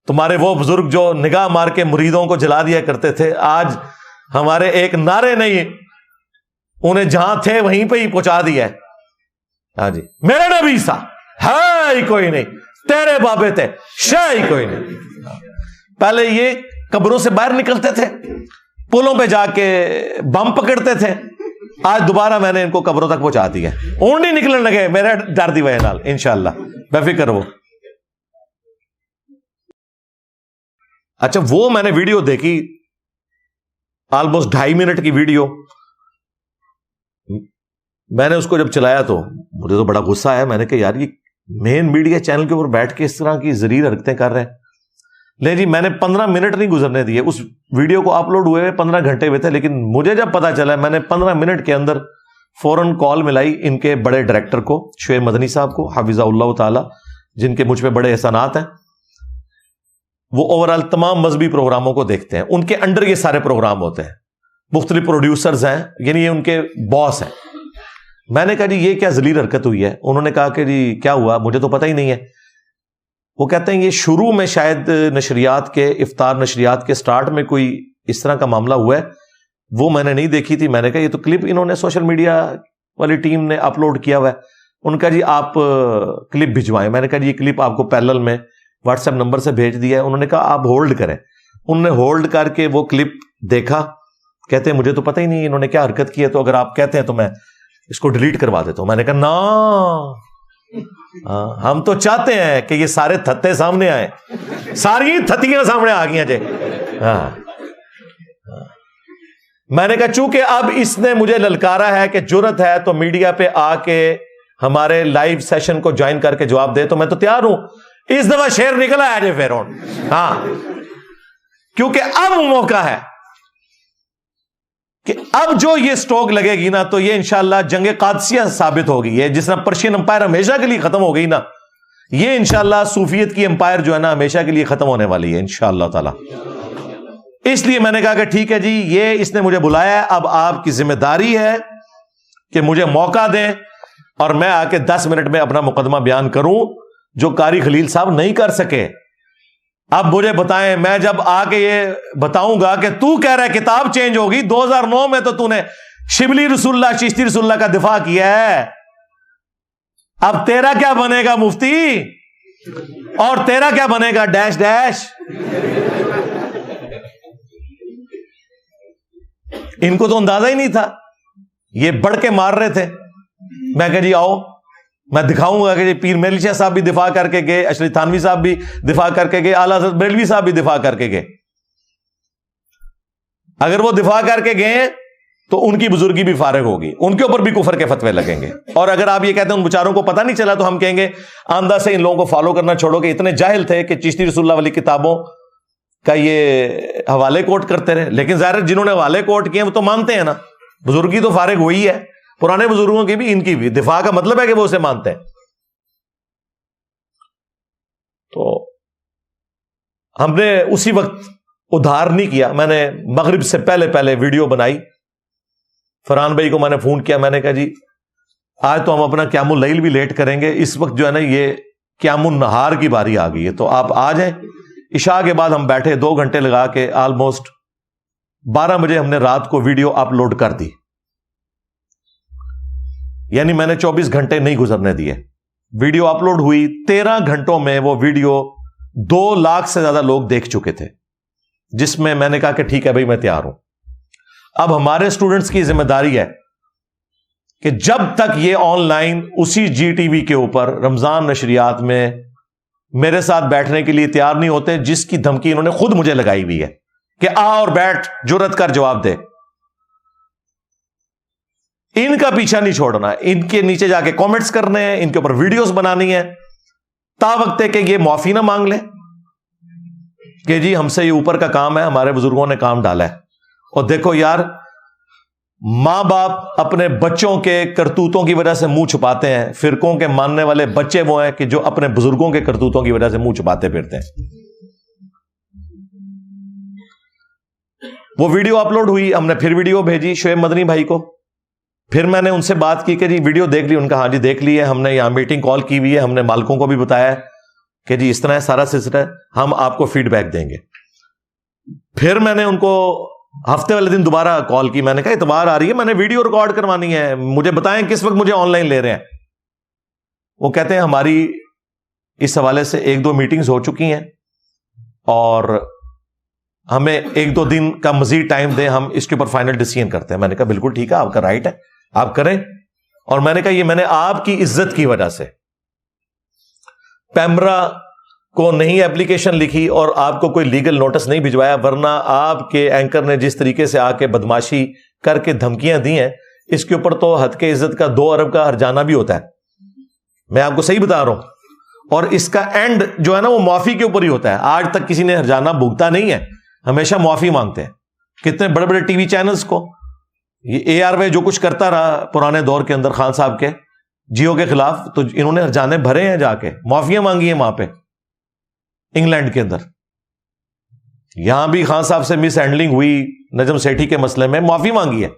تمہارے وہ بزرگ جو نگاہ مار کے مریدوں کو جلا دیا کرتے تھے, آج ہمارے ایک نعرے نہیں انہیں جہاں تھے وہیں پہ ہی پہنچا دیا ہے. ہاں جی, میرے نبی سا ہے ہی کوئی نہیں, تیرے بابے تھے شاہ ہی کوئی نہیں. پہلے یہ قبروں سے باہر نکلتے تھے, پلوں پہ جا کے بم پکڑتے تھے, آج دوبارہ میں نے ان کو قبروں تک پہنچا دیا. اونٹ نہیں نکلنے لگے میرے ڈر دی وجہ نال, انشاءاللہ بے فکر وہ. اچھا, وہ میں نے ویڈیو دیکھی آلموسٹ 2.5 منٹ کی ویڈیو. میں نے اس کو جب چلایا تو مجھے تو بڑا غصہ آیا. میں نے کہا یار یہ مین میڈیا چینل کے اوپر بیٹھ کے اس طرح کی زریر حرکتیں کر رہے ہیں. لے جی, میں نے 15 منٹ نہیں گزرنے دیے. اس ویڈیو کو اپلوڈ ہوئے 15 گھنٹے ہوئے تھے, لیکن مجھے جب پتا چلا میں نے 15 منٹ کے اندر فوراً کال ملائی ان کے بڑے ڈائریکٹر کو, شعیب مدنی صاحب کو حفظہ اللہ تعالی, جن کے مجھ پہ بڑے احسانات ہیں. وہ اوورال تمام مذہبی پروگراموں کو دیکھتے ہیں, ان کے انڈر یہ سارے پروگرام ہوتے ہیں, مختلف پروڈیوسرز ہیں, یعنی یہ ان کے باس ہیں. میں نے کہا جی یہ کیا ذلیل حرکت ہوئی ہے. انہوں نے کہا کہ جی کیا ہوا, مجھے تو پتہ ہی نہیں ہے. وہ کہتے ہیں یہ شروع میں شاید نشریات کے افطار نشریات کے سٹارٹ میں کوئی اس طرح کا معاملہ ہوا ہے, وہ میں نے نہیں دیکھی تھی. میں نے کہا یہ تو کلپ انہوں نے سوشل میڈیا والی ٹیم نے اپلوڈ کیا ہوا ہے. ان کا جی آپ کلپ بھجوائیں. میں نے کہا جی یہ کلپ آپ کو پیرلل میں واٹس ایپ نمبر سے بھیج دیا ہے. انہوں نے کہا آپ ہولڈ کریں. انہوں نے ہولڈ کر کے وہ کلپ دیکھا. کہتے ہیں مجھے تو پتہ ہی نہیں انہوں نے کیا حرکت کی ہے, تو اگر آپ کہتے ہیں تو میں اس کو ڈیلیٹ کروا دیتا ہوں. میں نے کہا نا, ہم تو چاہتے ہیں کہ یہ سارے تھتے سامنے آئے, ساری تھتیاں سامنے آ گئی جی. ہاں میں نے کہا چونکہ اب اس نے مجھے للکارا ہے کہ جرت ہے تو میڈیا پہ آ کے ہمارے لائیو سیشن کو جوائن کر کے جواب دے, تو میں تو تیار ہوں. اس دفعہ شیر نکلا ہے جی فیرون. ہاں کیونکہ اب موقع ہے کہ اب جو یہ سٹوک لگے گی نا تو یہ انشاءاللہ جنگ قادسیہ ثابت ہوگی. یہ جس طرح پرشین امپائر ہمیشہ کے لیے ختم ہو گئی نا, یہ انشاءاللہ صوفیت کی امپائر جو ہے نا ہمیشہ کے لیے ختم ہونے والی ہے انشاءاللہ تعالی. اس لیے میں نے کہا کہ ٹھیک ہے جی, یہ اس نے مجھے بلایا ہے, اب آپ کی ذمہ داری ہے کہ مجھے موقع دیں اور میں آ کے 10 منٹ میں اپنا مقدمہ بیان کروں جو قاری خلیل صاحب نہیں کر سکے. اب مجھے بتائیں, میں جب آ کے یہ بتاؤں گا کہ تو کہہ رہا ہے کتاب چینج ہوگی, 2009 میں تو نے شبلی رسول اللہ چشتی رسول اللہ کا دفاع کیا ہے, اب تیرا کیا بنے گا مفتی, اور تیرا کیا بنے گا ڈیش ڈیش. ان کو تو اندازہ ہی نہیں تھا, یہ بڑھ کے مار رہے تھے. میں کہا جی آؤ میں دکھاؤں گا کہ جی پیر میرلی شاہ صاحب بھی دفاع کر کے گئے, اشرف تھانوی صاحب بھی دفاع کر کے گئے, اعلیٰ حضرت بریلوی صاحب بھی دفاع کر کے گئے. اگر وہ دفاع کر کے گئے تو ان کی بزرگی بھی فارغ ہوگی, ان کے اوپر بھی کفر کے فتوے لگیں گے. اور اگر آپ یہ کہتے ہیں ان بیچاروں کو پتہ نہیں چلا تو ہم کہیں گے آندہ سے ان لوگوں کو فالو کرنا چھوڑو کہ اتنے جاہل تھے کہ چشتی رسول اللہ والی کتابوں کا یہ حوالے کوٹ کرتے رہے. لیکن ظاہر جنہوں نے حوالے کوٹ کیے وہ تو مانتے ہیں نا, بزرگی تو فارغ ہوئی ہے, پرانے بزرگوں کی بھی ان کی بھی. دفاع کا مطلب ہے کہ وہ اسے مانتے ہیں. تو ہم نے اسی وقت ادھار نہیں کیا, میں نے مغرب سے پہلے ویڈیو بنائی. فرحان بھائی کو میں نے فون کیا, میں نے کہا جی آج تو ہم اپنا قیام اللیل بھی لیٹ کریں گے, اس وقت جو ہے نا یہ قیام النہار کی باری آ گئی ہے, تو آپ آ جائیں. عشاء کے بعد ہم بیٹھے 2 گھنٹے لگا کے آلموسٹ 12 بجے ہم نے رات کو ویڈیو اپلوڈ کر دی. یعنی میں نے 24 گھنٹے نہیں گزرنے دیے. ویڈیو اپلوڈ ہوئی 13 گھنٹوں میں وہ ویڈیو 2 لاکھ سے زیادہ لوگ دیکھ چکے تھے, جس میں میں نے کہا کہ ٹھیک ہے بھائی میں تیار ہوں. اب ہمارے اسٹوڈنٹس کی ذمہ داری ہے کہ جب تک یہ آن لائن اسی جی ٹی وی کے اوپر رمضان نشریات میں میرے ساتھ بیٹھنے کے لیے تیار نہیں ہوتے, جس کی دھمکی انہوں نے خود مجھے لگائی ہوئی ہے کہ آ اور بیٹھ, جرت کر جواب دے. ان کا پیچھا نہیں چھوڑنا, ان کے نیچے جا کے کامنٹس کرنے ہیں, ان کے اوپر ویڈیوز بنانی ہے, تا وقت ہے کہ یہ معافی نہ مانگ لے کہ جی ہم سے یہ اوپر کا کام ہے, ہمارے بزرگوں نے کام ڈالا ہے. اور دیکھو یار, ماں باپ اپنے بچوں کے کرتوتوں کی وجہ سے منہ چھپاتے ہیں, فرقوں کے ماننے والے بچے وہ ہیں کہ جو اپنے بزرگوں کے کرتوتوں کی وجہ سے منہ چھپاتے پھرتے ہیں. وہ ویڈیو اپلوڈ ہوئی, ہم نے پھر ویڈیو بھیجی شعیب مدنی بھائی کو, پھر میں نے ان سے بات کی کہ جی ویڈیو دیکھ لی. ان کا ہاں جی دیکھ لی ہے, ہم نے یہاں میٹنگ کال کی ہوئی ہے, ہم نے مالکوں کو بھی بتایا ہے کہ جی اس طرح سارا سلسلہ ہے, ہم آپ کو فیڈ بیک دیں گے. پھر میں نے ان کو ہفتے والے دن دوبارہ کال کی, میں نے کہا اتوار آ رہی ہے, میں نے ویڈیو ریکارڈ کروانی ہے, مجھے بتائیں کس وقت مجھے آن لائن لے رہے ہیں. وہ کہتے ہیں ہماری اس حوالے سے 1-2 میٹنگز ہو چکی ہیں اور ہمیں 1-2 دن کا مزید ٹائم دیں, ہم اس کے اوپر فائنل ڈیسیژن کرتے ہیں. میں نے کہا بالکل ٹھیک ہے, آپ کا رائٹ ہے, آپ کریں. اور میں نے کہا یہ میں نے آپ کی عزت کی وجہ سے پیمرا کو نہیں اپلیکیشن لکھی اور آپ کو کوئی لیگل نوٹس نہیں بھجوایا, ورنہ آپ کے اینکر نے جس طریقے سے آ کے بدماشی کر کے دھمکیاں دی ہیں, اس کے اوپر تو حد کے عزت کا 2 ارب کا ہرجانہ بھی ہوتا ہے. میں آپ کو صحیح بتا رہا ہوں. اور اس کا اینڈ جو ہے نا وہ معافی کے اوپر ہی ہوتا ہے. آج تک کسی نے ہرجانہ بھگتا نہیں ہے, ہمیشہ معافی مانگتے ہیں. کتنے بڑے بڑے ٹی وی چینلز کو یہ اے آر وے جو کچھ کرتا رہا پرانے دور کے اندر خان صاحب کے جیو کے خلاف, تو انہوں نے ہرجانے بھرے ہیں, جا کے معافیاں مانگی ہیں وہاں پہ انگلینڈ کے اندر. یہاں بھی خان صاحب سے مس ہینڈلنگ ہوئی نجم سیٹھی کے مسئلے میں, معافی مانگی ہے.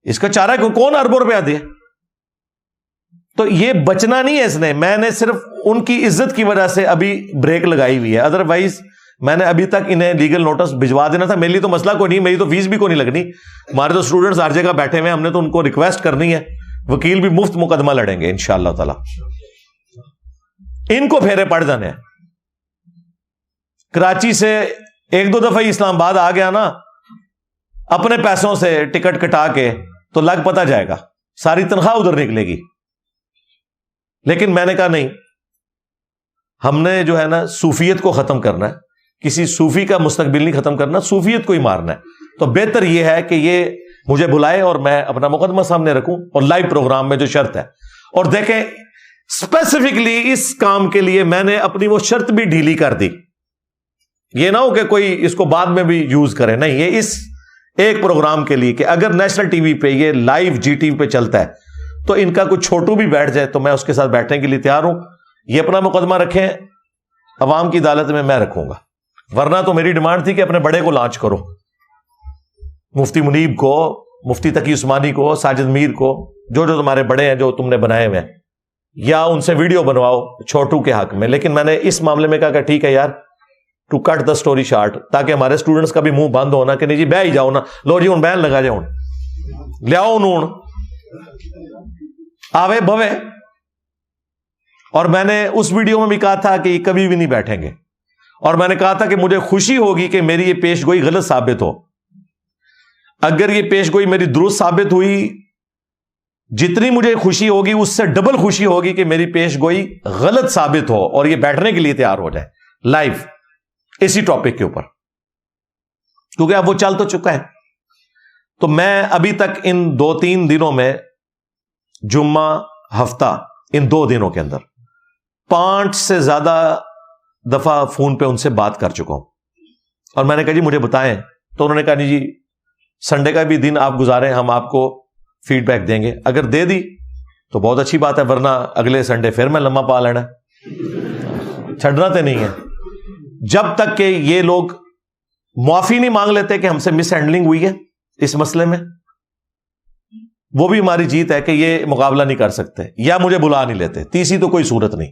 اس کا چارہ کون اربوں روپیہ دے. تو یہ بچنا نہیں ہے اس نے, میں نے صرف ان کی عزت کی وجہ سے ابھی بریک لگائی ہوئی ہے. ادروائز میں نے ابھی تک انہیں لیگل نوٹس بھجوا دینا تھا. میرے لیے تو مسئلہ کوئی نہیں, میری تو فیس بھی کوئی نہیں لگنی. ہمارے تو اسٹوڈنٹس ہر جگہ بیٹھے ہوئے ہیں, ہم نے تو ان کو ریکویسٹ کرنی ہے, وکیل بھی مفت مقدمہ لڑیں گے انشاءاللہ تعالی. ان کو پھیرے پڑ جانے ہیں. کراچی سے 1-2 دفعہ اسلام آباد آ گیا نا اپنے پیسوں سے ٹکٹ کٹا کے, تو لگ پتہ جائے گا, ساری تنخواہ ادھر نکلے گی. لیکن میں نے کہا نہیں, ہم نے جو ہے نا صوفیت کو ختم کرنا ہے, کسی صوفی کا مستقبل نہیں ختم کرنا, صوفیت کو ہی مارنا ہے. تو بہتر یہ ہے کہ یہ مجھے بلائے اور میں اپنا مقدمہ سامنے رکھوں, اور لائیو پروگرام میں جو شرط ہے. اور دیکھیں اسپیسیفکلی اس کام کے لیے میں نے اپنی وہ شرط بھی ڈھیلی کر دی. یہ نہ ہو کہ کوئی اس کو بعد میں بھی یوز کرے, نہیں, یہ اس ایک پروگرام کے لیے کہ اگر نیشنل ٹی وی پہ یہ لائیو جی ٹی وی پہ چلتا ہے تو ان کا کچھ چھوٹو بھی بیٹھ جائے تو میں اس کے ساتھ بیٹھنے کے لیے تیار ہوں. یہ اپنا مقدمہ رکھیں, عوام کی عدالت میں رکھوں گا. ورنہ تو میری ڈیمانڈ تھی کہ اپنے بڑے کو لانچ کرو, مفتی منیب کو, مفتی تقی عثمانی کو, ساجد میر کو, جو تمہارے بڑے ہیں جو تم نے بنائے ہوئے ہیں, یا ان سے ویڈیو بنواؤ چھوٹو کے حق میں. لیکن میں نے اس معاملے میں کہا کہ ٹھیک ہے یار, to cut the story short, تاکہ ہمارے اسٹوڈنٹس کا بھی منہ بند ہونا کہ نہیں جی بہ ہی جاؤ نا, لو جی ہوں بین لگا جاؤ, لیاؤ نون آوے بھوے. اور میں نے اس ویڈیو میں بھی کہا تھا کہ یہ کبھی بھی نہیں بیٹھیں گے, اور میں نے کہا تھا کہ مجھے خوشی ہوگی کہ میری یہ پیش گوئی غلط ثابت ہو. اگر یہ پیش گوئی میری درست ثابت ہوئی, جتنی مجھے خوشی ہوگی اس سے ڈبل خوشی ہوگی کہ میری پیش گوئی غلط ثابت ہو اور یہ بیٹھنے کے لیے تیار ہو جائے لائیو اسی ٹاپک کے اوپر, کیونکہ اب وہ چل تو چکا ہے. تو میں ابھی تک ان 2-3 دنوں میں, جمعہ ہفتہ, ان 2 دنوں کے اندر 5 سے زیادہ دفعہ فون پہ ان سے بات کر چکا ہوں. اور میں نے کہا جی مجھے بتائیں, تو انہوں نے کہا جی سنڈے کا بھی دن آپ گزاریں, ہم آپ کو فیڈ بیک دیں گے. اگر دے دی تو بہت اچھی بات ہے, ورنہ اگلے سنڈے پھر میں لمحہ پا لینا, چھڑنا تو نہیں ہے. جب تک کہ یہ لوگ معافی نہیں مانگ لیتے کہ ہم سے مس ہینڈلنگ ہوئی ہے اس مسئلے میں, وہ بھی ہماری جیت ہے کہ یہ مقابلہ نہیں کر سکتے یا مجھے بلا نہیں لیتے. تیسری تو کوئی صورت نہیں.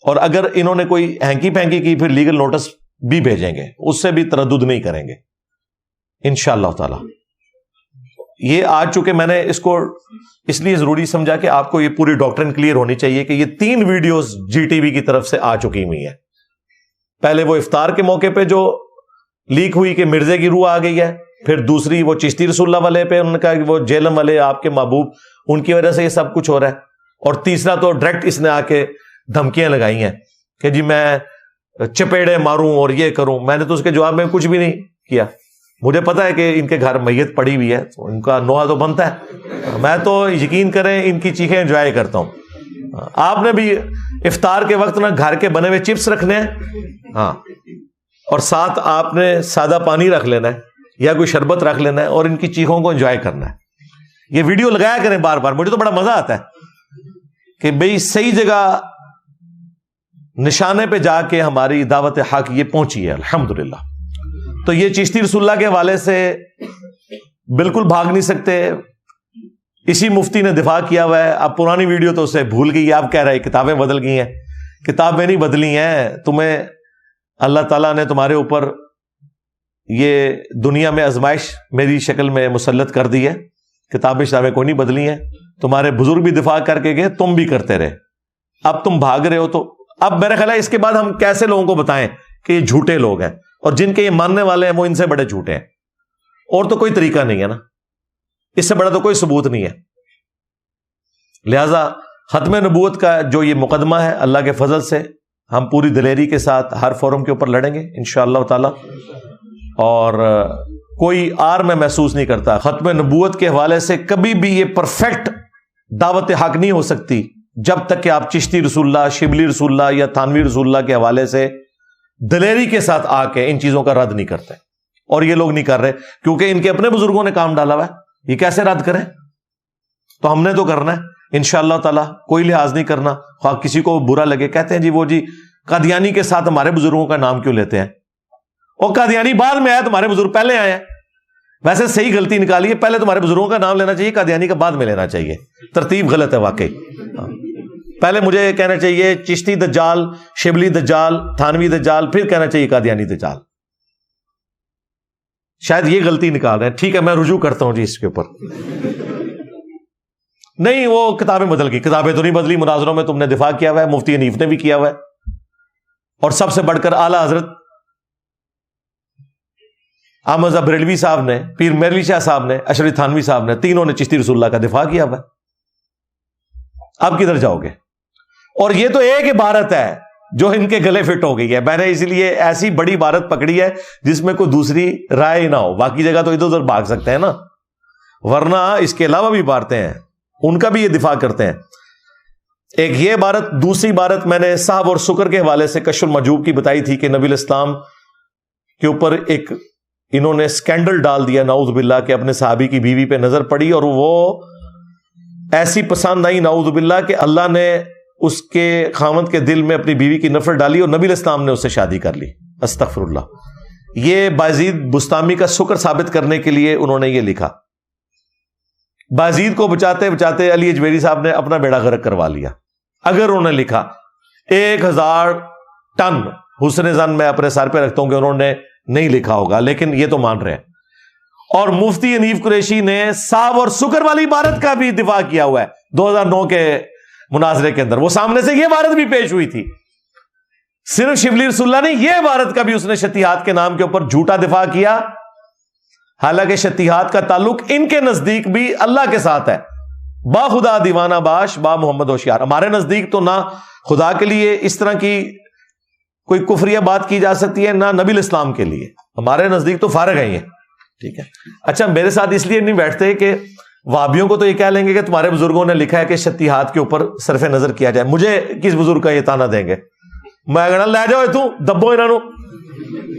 اور اگر انہوں نے کوئی ہینکی پینکی کی پھر لیگل نوٹس بھی بھیجیں گے, اس سے بھی تردد نہیں کریں گے انشاءاللہ تعالی. یہ آج چونکہ میں نے اس کو اس لیے ضروری سمجھا کہ آپ کو یہ پوری ڈاکٹرن کلیئر ہونی چاہیے کہ یہ 3 ویڈیوز جی ٹی وی کی طرف سے آ چکی ہوئی ہیں. پہلے وہ افطار کے موقع پہ جو لیک ہوئی کہ مرزے کی روح آ گئی ہے, پھر دوسری وہ چشتی رسول اللہ والے پہ انہوں نے کہا کہ وہ جیلم والے آپ کے محبوب, ان کی وجہ سے یہ سب کچھ ہو رہا ہے. اور تیسرا تو ڈائریکٹ اس نے آ کے دھمکیاں لگائی ہیں کہ جی میں چپیڑے ماروں اور یہ کروں. میں نے تو اس کے جواب میں کچھ بھی نہیں کیا. مجھے پتا ہے کہ ان کے گھر میت پڑی ہوئی ہے, تو ان کا نوحہ تو بنتا ہے. میں تو یقین کریں ان کی چیخیں انجوائے کرتا ہوں. آپ نے بھی افطار کے وقت نا گھر کے بنے ہوئے چپس رکھنے ہیں, ہاں, اور ساتھ آپ نے سادہ پانی رکھ لینا ہے یا کوئی شربت رکھ لینا ہے اور ان کی چیخوں کو انجوائے کرنا ہے. یہ ویڈیو لگایا کریں بار بار, مجھے تو بڑا مزہ آتا ہے کہ بھئی صحیح جگہ نشانے پہ جا کے ہماری دعوت حق یہ پہنچی ہے الحمدللہ. تو یہ چشتی رسول اللہ کے حوالے سے بالکل بھاگ نہیں سکتے. اسی مفتی نے دفاع کیا ہوا ہے. اب پرانی ویڈیو تو اسے بھول گئی, آپ کہہ رہے کتابیں بدل گئی ہیں. کتابیں نہیں بدلی ہیں, تمہیں اللہ تعالیٰ نے تمہارے اوپر یہ دنیا میں آزمائش میری شکل میں مسلط کر دی ہے. کتابیں شتابیں کوئی نہیں بدلی ہیں. تمہارے بزرگ بھی دفاع کر کے گئے, تم بھی کرتے رہے. اب تم بھاگ رہے ہو, تو اب میرا خیال ہے اس کے بعد ہم کیسے لوگوں کو بتائیں کہ یہ جھوٹے لوگ ہیں, اور جن کے یہ ماننے والے ہیں وہ ان سے بڑے جھوٹے ہیں. اور تو کوئی طریقہ نہیں ہے نا, اس سے بڑا تو کوئی ثبوت نہیں ہے. لہذا ختم نبوت کا جو یہ مقدمہ ہے, اللہ کے فضل سے ہم پوری دلیری کے ساتھ ہر فورم کے اوپر لڑیں گے انشاءاللہ تعالی. اور کوئی آر میں محسوس نہیں کرتا. ختم نبوت کے حوالے سے کبھی بھی یہ پرفیکٹ دعوت حق نہیں ہو سکتی جب تک کہ آپ چشتی رسول اللہ, شبلی رسول اللہ یا تھانوی رسول اللہ کے حوالے سے دلیری کے ساتھ آ کے ان چیزوں کا رد نہیں کرتے. اور یہ لوگ نہیں کر رہے کیونکہ ان کے اپنے بزرگوں نے کام ڈالا ہوا ہے. یہ کیسے رد کریں؟ تو ہم نے تو کرنا ہے انشاءاللہ تعالی, کوئی لحاظ نہیں کرنا. خواہ کسی کو برا لگے, کہتے ہیں جی وہ جی قادیانی کے ساتھ ہمارے بزرگوں کا نام کیوں لیتے ہیں, اور قادیانی بعد میں آیا, تمہارے بزرگ پہلے آئے ہیں. ویسے صحیح غلطی نکالی ہے, پہلے تمہارے بزرگوں کا نام لینا چاہیے, قادیانی کا بعد میں لینا چاہیے. ترتیب غلط ہے واقعی. پہلے مجھے کہنا چاہیے چشتی دجال، شبلی دجال، تھانوی دجال، پھر کہنا چاہیے قادیانی دجال. شاید یہ غلطی نکال رہے ہیں. ٹھیک ہے میں رجوع کرتا ہوں جی اس کے اوپر. نہیں وہ کتابیں بدل گئی. کتابیں تو نہیں بدلی، مناظروں میں تم نے دفاع کیا ہوا ہے، مفتی حنیف نے بھی کیا ہوا ہے، اور سب سے بڑھ کر اعلی حضرت احمد رضا بریلوی صاحب نے، پیر میرلی شاہ صاحب نے، اشرف تھانوی صاحب نے، تینوں نے چشتی رسول اللہ کا دفاع کیا ہوا ہے. اب کدھر جاؤ گے؟ اور یہ تو ایک عبارت ہے جو ان کے گلے فٹ ہو گئی ہے. میں نے اس لیے ایسی بڑی عبارت پکڑی ہے جس میں کوئی دوسری رائے ہی نہ ہو. باقی جگہ تو ادھر ادھر بھاگ سکتے ہیں نا، ورنہ اس کے علاوہ بھی عبارتیں ہیں، ان کا بھی یہ دفاع کرتے ہیں. ایک یہ عبارت. دوسری عبارت میں نے صحب اور سکر کے حوالے سے کشف المحجوب کی بتائی تھی کہ نبی الاسلام کے اوپر ایک انہوں نے سکینڈل ڈال دیا نعوذ باللہ کہ اپنے صحابی کی بیوی پہ نظر پڑی اور وہ ایسی پسند آئی نعوذ باللہ کہ اللہ نے اس کے خاوند کے دل میں اپنی بیوی کی نفرت ڈالی اور نبی الاسلام نے اس سے شادی کر لی. استغفر اللہ. یہ بازید بستامی کا شکر ثابت کرنے کے لیے انہوں نے یہ لکھا. بازید کو بچاتے بچاتے علی اجمیری صاحب نے اپنا بیڑا غرق کروا لیا. اگر انہوں نے لکھا 1000 ٹن حسن زن میں اپنے سر پہ رکھتا ہوں کہ انہوں نے نہیں لکھا ہوگا، لیکن یہ تو مان رہے ہیں. اور مفتی حنیف قریشی نے صاحب اور سکر والی عبارت کا بھی دفاع کیا ہوا ہے 2009 کے مناظرے کے اندر. وہ سامنے سے یہ عبارت بھی پیش ہوئی تھی. صرف شبلی رسول اللہ نے یہ عبارت کا بھی اس نے شتیہات کے نام کے اوپر جھوٹا دفاع کیا، حالانکہ شتیہات کا تعلق ان کے نزدیک بھی اللہ کے ساتھ ہے. با خدا دیوانہ باش با محمد ہوشیار. ہمارے نزدیک تو نہ خدا کے لیے اس طرح کی کوئی کفریہ بات کی جا سکتی ہے، نہ نبی الاسلام کے لیے. ہمارے نزدیک تو فارغ ہیں یہ. ٹھیک ہے. اچھا میرے ساتھ اس لیے نہیں بیٹھتے کہ وہابیوں کو تو یہ کہہ لیں گے کہ تمہارے بزرگوں نے لکھا ہے کہ شتیہات کے اوپر صرف نظر کیا جائے. مجھے کس بزرگ کا یہ تانا دیں گے؟ میں کہنا لے جاؤ تو دبو انہوں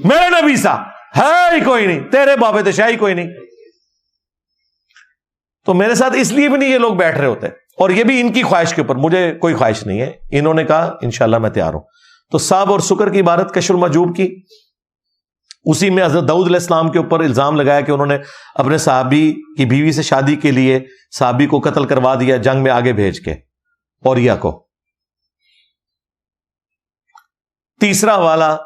میرے نبی سا ہے ہی کوئی نہیں، تیرے بابے تو شاہی کوئی نہیں. تو میرے ساتھ اس لیے بھی نہیں یہ لوگ بیٹھ رہے ہوتے، اور یہ بھی ان کی خواہش کے اوپر. مجھے کوئی خواہش نہیں ہے. انہوں نے کہا انشاءاللہ میں تیار ہوں. تو صاحب اور سکر کی عبارت کشف المحجوب کی، اسی میں حضرت داؤد علیہ السلام کے اوپر الزام لگایا کہ انہوں نے اپنے صحابی کی بیوی سے شادی کے لیے صحابی کو قتل کروا دیا جنگ میں آگے بھیج کے، اوریا کو. تیسرا حوالہ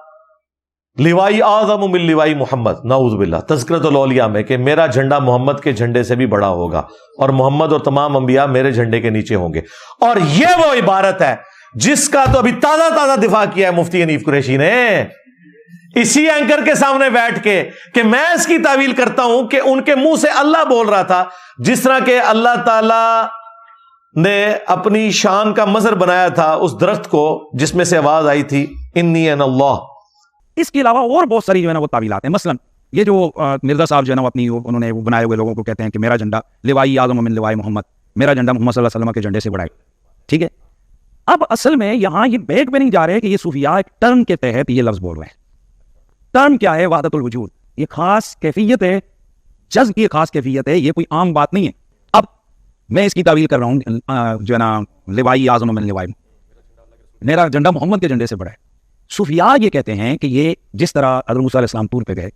لوائی اعظم من لوائی محمد، نعوذ باللہ، تذکرۃ الاولیاء میں کہ میرا جھنڈا محمد کے جھنڈے سے بھی بڑا ہوگا اور محمد اور تمام انبیاء میرے جھنڈے کے نیچے ہوں گے. اور یہ وہ عبارت ہے جس کا تو ابھی تازہ دفاع کیا ہے مفتی حنیف قریشی نے اسی اینکر کے سامنے بیٹھ کے کہ میں اس کی تعویل کرتا ہوں کہ ان کے منہ سے اللہ بول رہا تھا، جس طرح کہ اللہ تعالی نے اپنی شان کا مظہر بنایا تھا اس درخت کو جس میں سے آواز آئی تھی انی انا اللہ. اس کے علاوہ اور بہت ساری جو ہے نا وہ تعویلات ہیں. مثلا یہ جو مرزا صاحب جو ہے نا اپنی انہوں نے وہ بنائے ہوئے لوگوں کو کہتے ہیں کہ میرا جھنڈا لوائی اعظم من لوائی محمد، میرا جھنڈا محمد صلی اللہ علیہ وسلم کے جھنڈے سے بڑا ہے. ٹھیک ہے. اب اصل میں یہاں یہ بیک پہ نہیں جا رہے کہ یہ صوفیاء ایک ٹرم کے تحت یہ لفظ بول رہے ہیں. ٹرم کیا ہے؟ وحدت الوجود. یہ خاص کیفیت ہے، جذب کی خاص کیفیت ہے، یہ کوئی عام بات نہیں ہے. اب میں اس کی تعویل کر رہا ہوں جو ہے نا لوائی اعظم من لوائی، میرا جھنڈا محمد کے جھنڈے سے بڑا ہے. صوفیاء یہ کہتے ہیں کہ یہ جس طرح حضرت موسیٰ علیہ السلام طور پہ گئے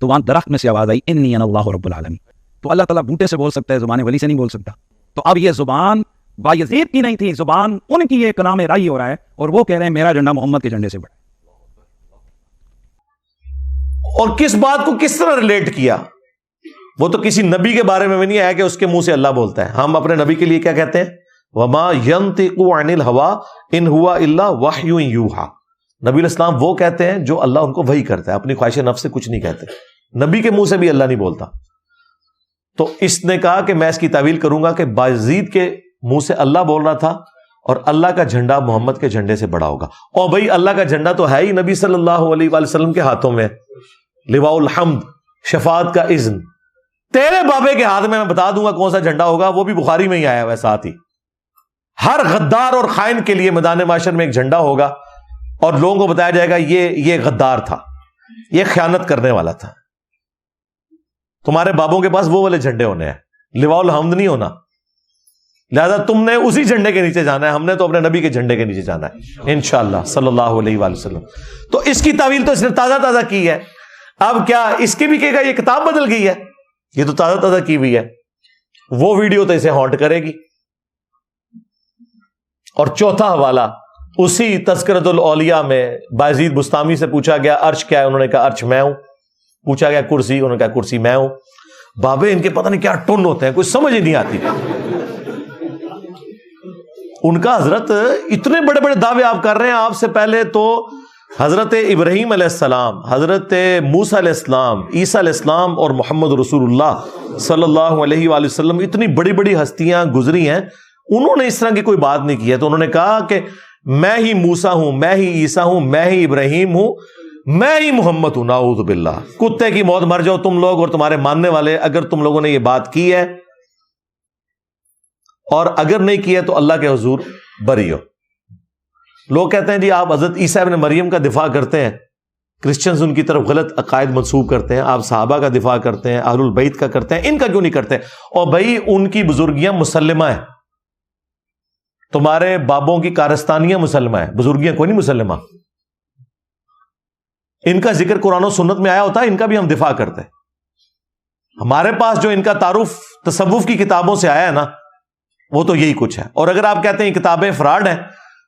تو وہاں درخت میں سے آواز آئی انی انا اللہ رب العالمین. تو اللہ تعالیٰ بوٹے سے بول سکتا ہے، زبان ولی سے نہیں بول سکتا. تو اب یہ زبان بایزید کی نہیں تھی، زبان ان کی یہ کلام رائی ہو رہا ہے اور وہ کہہ رہے ہیں میرا جھنڈا محمد کے جھنڈے سے بڑا ہے. اور کس بات کو کس طرح ریلیٹ کیا؟ وہ تو کسی نبی کے بارے میں بھی نہیں آیا کہ اس کے منہ سے اللہ بولتا ہے. ہم اپنے نبی کے لیے کیا کہتے ہیں؟ وما ينطق عن الهوى ان هو الا وحی یوحى. نبی الاسلام وہ کہتے ہیں جو اللہ ان کو وحی کرتا ہے، اپنی خواہش نفس سے کچھ نہیں کہتے. نبی کے منہ سے بھی اللہ نہیں بولتا. تو اس نے کہا کہ میں اس کی تعویل کروں گا کہ بازید کے منہ سے اللہ بول رہا تھا اور اللہ کا جھنڈا محمد کے جھنڈے سے بڑا ہوگا. اور بھائی اللہ کا جھنڈا تو ہے ہی نبی صلی اللہ علیہ وآلہ وسلم کے ہاتھوں میں، لواء الحمد، شفاعت کا اذن. تیرے بابے کے ہاتھ میں بتا دوں گا کون سا جھنڈا ہوگا، وہ بھی بخاری میں ہی آیا ہوا ہے. ساتھ ہی ہر غدار اور خائن کے لیے میدان معاشر میں ایک جھنڈا ہوگا اور لوگوں کو بتایا جائے گا یہ غدار تھا، یہ خیانت کرنے والا تھا. تمہارے بابوں کے پاس وہ والے جھنڈے ہونے ہیں، لواء الحمد نہیں ہونا. لہذا تم نے اسی جھنڈے کے نیچے جانا ہے، ہم نے تو اپنے نبی کے جھنڈے کے نیچے جانا ہے انشاءاللہ صلی اللہ علیہ وآلہ وسلم. تو اس کی تعویل تو اس نے تازہ کی ہے. اب کیا اس کے بھی کہے گا یہ کتاب بدل گئی ہے؟ یہ تو تازہ کی ہوئی ہے. وہ ویڈیو تو اسے ہانٹ کرے گی. اور چوتھا حوالہ اسی تذکرۃ الاولیاء میں بایزید بستامی سے پوچھا گیا عرش کیا ہے، انہوں نے کہا عرش میں ہوں. پوچھا گیا کرسی، انہوں نے کہا کرسی میں ہوں. بابے ان کے پتہ نہیں کیا ٹن ہوتے ہیں، کوئی سمجھ ہی نہیں آتی. ان کا حضرت اتنے بڑے بڑے دعوے آپ کر رہے ہیں. آپ سے پہلے تو حضرت ابراہیم علیہ السلام، حضرت موسیٰ علیہ السلام، عیسیٰ علیہ السلام اور محمد رسول اللہ صلی اللہ علیہ وآلہ وسلم، اتنی بڑی بڑی ہستیاں گزری ہیں، انہوں نے اس طرح کی کوئی بات نہیں کی ہے. تو انہوں نے کہا کہ میں ہی موسیٰ ہوں، میں ہی عیسیٰ ہوں، میں ہی ابراہیم ہوں، میں ہی محمد ہوں. نعوذ باللہ. کتے کی موت مر جاؤ تم لوگ اور تمہارے ماننے والے، اگر تم لوگوں نے یہ بات کی ہے، اور اگر نہیں کی ہے تو اللہ کے حضور بری ہو. لوگ کہتے ہیں جی آپ حضرت عیسیٰ ابن مریم کا دفاع کرتے ہیں، کرسچنز ان کی طرف غلط عقائد منسوب کرتے ہیں، آپ صحابہ کا دفاع کرتے ہیں، اہل البیت کا کرتے ہیں، ان کا کیوں نہیں کرتے؟ اور بھائی ان کی بزرگیاں مسلمہ ہیں، تمہارے بابوں کی کارستانیاں مسلمہ ہیں، بزرگیاں کوئی نہیں مسلمہ. ان کا ذکر قرآن و سنت میں آیا ہوتا ہے، ان کا بھی ہم دفاع کرتے ہیں. ہمارے پاس جو ان کا تعارف تصوف کی کتابوں سے آیا ہے نا، وہ تو یہی کچھ ہے. اور اگر آپ کہتے ہیں کتابیں فراڈ ہیں،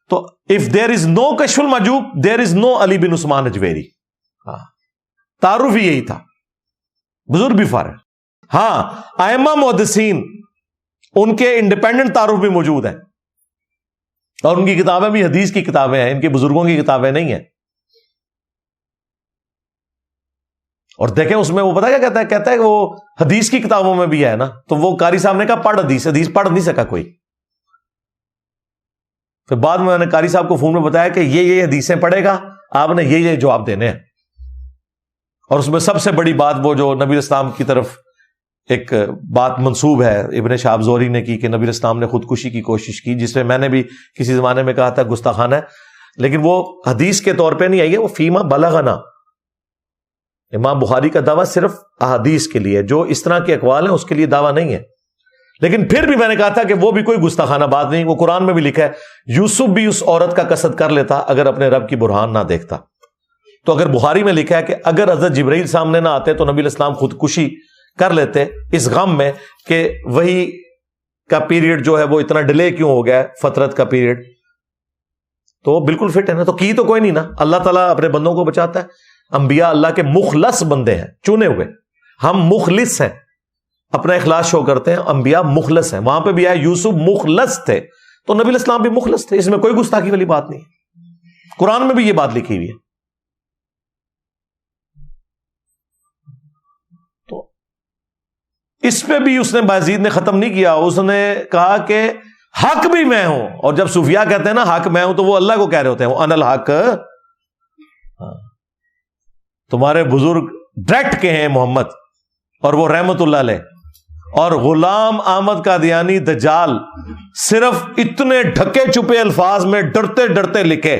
تو if there is no کشف المحجوب there is no علی بن عثمان اجویری. تعارف ہی یہی تھا، بزرگ بھی فارغ. ہاں ائمہ محدثین ان کے انڈیپینڈنٹ تعارف بھی موجود ہیں، اور ان کی کتابیں بھی حدیث کی کتابیں ہیں، ان کے بزرگوں کی کتابیں نہیں ہیں. اور دیکھیں اس میں وہ پتہ کیا کہتا ہے کہ وہ حدیث کی کتابوں میں بھی ہے نا. تو وہ قاری صاحب نے کہا پڑھ حدیث پڑھ نہیں سکا کوئی. پھر بعد میں نے قاری صاحب کو فون میں بتایا کہ یہ حدیثیں پڑھے گا، آپ نے یہ جواب دینے ہیں. اور اس میں سب سے بڑی بات وہ جو نبی اسلام کی طرف ایک بات منسوب ہے ابن شہاب زہری نے کی کہ نبی اسلام نے خودکشی کی کوشش کی، جس میں میں نے بھی کسی زمانے میں کہا تھا گستاخانہ ہے، لیکن وہ حدیث کے طور پہ نہیں آئی ہے، وہ فیما بلغنا. امام بخاری کا دعویٰ صرف احادیث کے لیے، جو اس طرح کے اقوال ہیں اس کے لیے دعویٰ نہیں ہے. لیکن پھر بھی میں نے کہا تھا کہ وہ بھی کوئی گستاخانہ بات نہیں. وہ قرآن میں بھی لکھا ہے یوسف بھی اس عورت کا قصد کر لیتا اگر اپنے رب کی برہان نہ دیکھتا. تو اگر بخاری میں لکھا ہے کہ اگر حضرت جبرائیل سامنے نہ آتے تو نبی اسلام خودکشی کر لیتے اس غم میں کہ وہی کا پیریڈ جو ہے وہ اتنا ڈیلے کیوں ہو گیا ہے، فترت کا پیریڈ، تو بالکل فٹ ہے نا. تو کی تو کوئی نہیں نا. اللہ تعالیٰ اپنے بندوں کو بچاتا ہے. انبیاء اللہ کے مخلص بندے ہیں، چنے ہوئے. ہم مخلص ہیں، اپنا اخلاص شو کرتے ہیں. انبیاء مخلص ہیں. وہاں پہ بھی آیا یوسف مخلص تھے، تو نبی اسلام بھی مخلص تھے. اس میں کوئی گستاخی والی بات نہیں. قرآن میں بھی یہ بات لکھی ہوئی ہے. تو اس پہ بھی اس نے بازید نے ختم نہیں کیا. اس نے کہا کہ حق بھی میں ہوں. اور جب صوفیاء کہتے ہیں نا حق میں ہوں، تو وہ اللہ کو کہہ رہے ہوتے ہیں، وہ ان الحق. تمہارے بزرگ ڈائریکٹ کے ہیں محمد، اور وہ رحمت اللہ علیہ. اور غلام احمد قادیانی دجال صرف اتنے ڈھکے چھپے الفاظ میں ڈرتے ڈرتے لکھے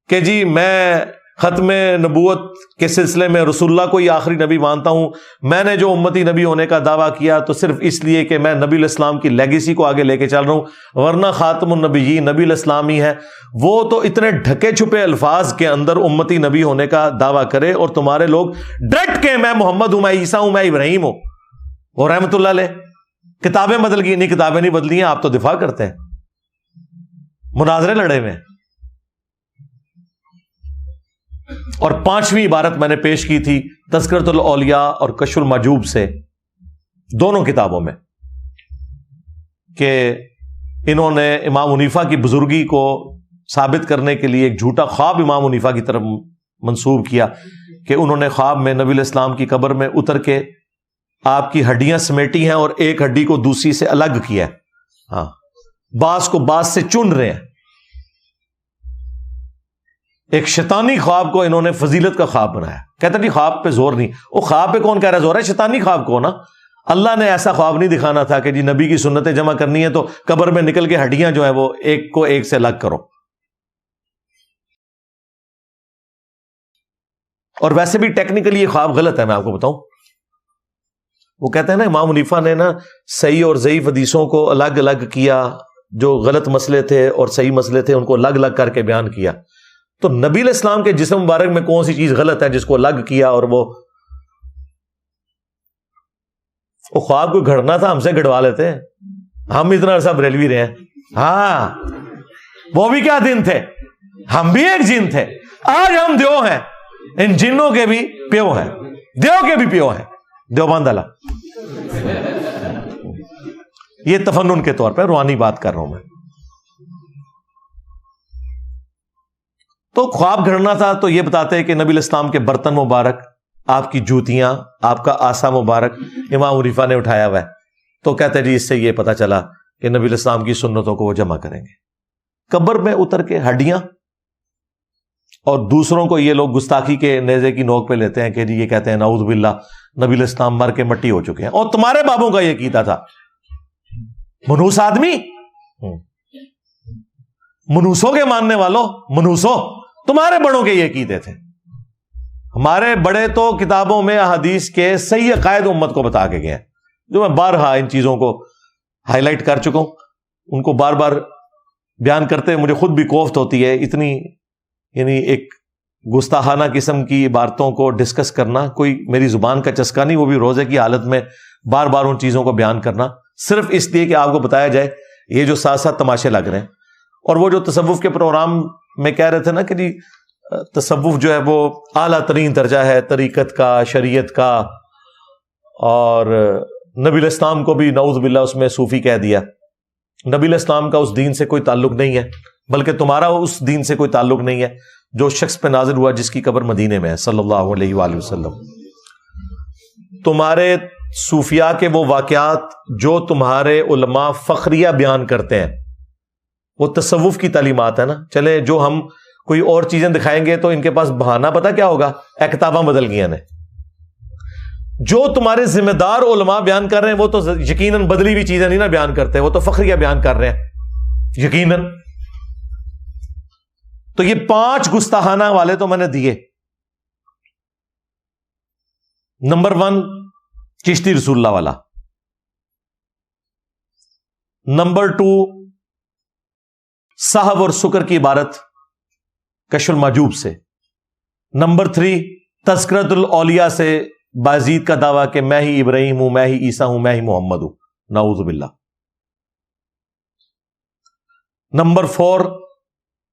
کہ جی میں ختم نبوت کے سلسلے میں رسول اللہ کو ہی آخری نبی مانتا ہوں. میں نے جو امتی نبی ہونے کا دعویٰ کیا تو صرف اس لیے کہ میں نبی الاسلام کی لیگیسی کو آگے لے کے چل رہا ہوں، ورنہ خاتم النبیین نبی الاسلام ہی ہے. وہ تو اتنے ڈھکے چھپے الفاظ کے اندر امتی نبی ہونے کا دعویٰ کرے، اور تمہارے لوگ ڈٹ کے میں محمد ہوں، میں عیسیٰ ہوں، میں ابراہیم ہوں. وہ رحمت اللہ علیہ کتابیں بدل گئی. نہیں کتابیں نہیں بدلی ہیں، آپ تو دفاع کرتے ہیں، مناظرے لڑے ہوئے. اور 5ویں عبارت میں نے پیش کی تھی تذکرۃ الاولیاء اور کشف المحجوب سے، دونوں کتابوں میں، کہ انہوں نے امام حنیفہ کی بزرگی کو ثابت کرنے کے لیے ایک جھوٹا خواب امام حنیفہ کی طرف منسوب کیا کہ انہوں نے خواب میں نبی الاسلام کی قبر میں اتر کے آپ کی ہڈیاں سمیٹی ہیں اور ایک ہڈی کو دوسری سے الگ کیا ہے. ہاں، باز کو باز سے چن رہے ہیں. ایک شیطانی خواب کو انہوں نے فضیلت کا خواب بنایا. کہتا جی خواب پہ زور نہیں. وہ خواب پہ کون کہہ رہا ہے زور ہے؟ شیطانی خواب کو نا. اللہ نے ایسا خواب نہیں دکھانا تھا کہ جی نبی کی سنتیں جمع کرنی ہے تو قبر میں نکل کے ہڈیاں جو ہیں وہ ایک کو ایک سے الگ کرو. اور ویسے بھی ٹیکنیکلی یہ خواب غلط ہے، میں آپ کو بتاؤں. وہ کہتے ہیں نا امام حنیفہ نے نا صحیح اور ضعیف حدیثوں کو الگ الگ کیا، جو غلط مسئلے تھے اور صحیح مسئلے تھے ان کو الگ الگ کر کے بیان کیا. تو نبی علیہ السلام کے جسم مبارک میں کون سی چیز غلط ہے جس کو الگ کیا؟ اور وہ خواب کو گھڑنا تھا، ہم سے گھڑوا لیتے. ہم اتنا عرصہ بریلوی رہے ہیں، ہاں وہ بھی کیا دن تھے, ہم بھی ایک جن تھے. آج ہم دیو ہیں, ان جنوں کے بھی پیو ہیں, دیو کے بھی پیو ہیں, دیوبند والا. یہ تفنن کے طور پہ روحانی بات کر رہا ہوں میں. تو خواب گھڑنا تھا تو یہ بتاتے ہیں کہ نبی الاسلام کے برتن مبارک, آپ کی جوتیاں, آپ کا آسا مبارک امام حنیفہ نے اٹھایا ہوا ہے. تو کہتے جی اس سے یہ پتا چلا کہ نبی الاسلام کی سنتوں کو وہ جمع کریں گے. قبر میں اتر کے ہڈیاں, اور دوسروں کو یہ لوگ گستاخی کے نیزے کی نوک پہ لیتے ہیں کہ جی یہ کہتے ہیں نعوذ باللہ نبی الاسلام مر کے مٹی ہو چکے ہیں. اور تمہارے بابوں کا یہ کیتا تھا, منوس آدمی, منوسوں کے ماننے والوں, منوسوں تمہارے بڑوں کے یہ کیتے تھے. ہمارے بڑے تو کتابوں میں احادیث کے صحیح عقائد امت کو بتا کے گئے ہیں, جو میں بارہا ان چیزوں کو ہائی لائٹ کر چکا ہوں. ان کو بار بار بیان کرتے مجھے خود بھی کوفت ہوتی ہے. اتنی یعنی ایک گستاخانہ قسم کی عبارتوں کو ڈسکس کرنا کوئی میری زبان کا چسکا نہیں, وہ بھی روزے کی حالت میں بار بار ان چیزوں کو بیان کرنا صرف اس لیے کہ آپ کو بتایا جائے یہ جو ساتھ ساتھ تماشے لگ رہے ہیں. اور وہ جو تصوف کے پروگرام میں کہہ رہے تھے نا کہ جی تصوف جو ہے وہ اعلیٰ ترین درجہ ہے طریقت کا, شریعت کا, اور نبی الاسلام کو بھی نعوذ باللہ اس میں صوفی کہہ دیا. نبی الاسلام کا اس دین سے کوئی تعلق نہیں ہے, بلکہ تمہارا اس دین سے کوئی تعلق نہیں ہے جو شخص پہ نازل ہوا جس کی قبر مدینے میں ہے صلی اللہ علیہ وآلہ وسلم. تمہارے صوفیاء کے وہ واقعات جو تمہارے علماء فخریہ بیان کرتے ہیں وہ تصوف کی تعلیمات ہے نا. چلے جو ہم کوئی اور چیزیں دکھائیں گے تو ان کے پاس بہانہ پتہ کیا ہوگا, کتاباں بدل گئی ہیں. جو تمہارے ذمہ دار علماء بیان کر رہے ہیں وہ تو یقیناً بدلی ہوئی چیزیں نہیں نا بیان کرتے, وہ تو فخریہ بیان کر رہے ہیں یقیناً. تو یہ 5 گستاخانہ والے تو میں نے دیے. نمبر 1 چشتی رسول اللہ والا. نمبر 2 صحب اور سکر کی عبارت کشف المحجوب سے. نمبر 3 تذکرۃ الاولیاء سے بازید کا دعویٰ کہ میں ہی ابراہیم ہوں, میں ہی عیسیٰ ہوں, میں ہی محمد ہوں, نعوذ باللہ. نمبر 4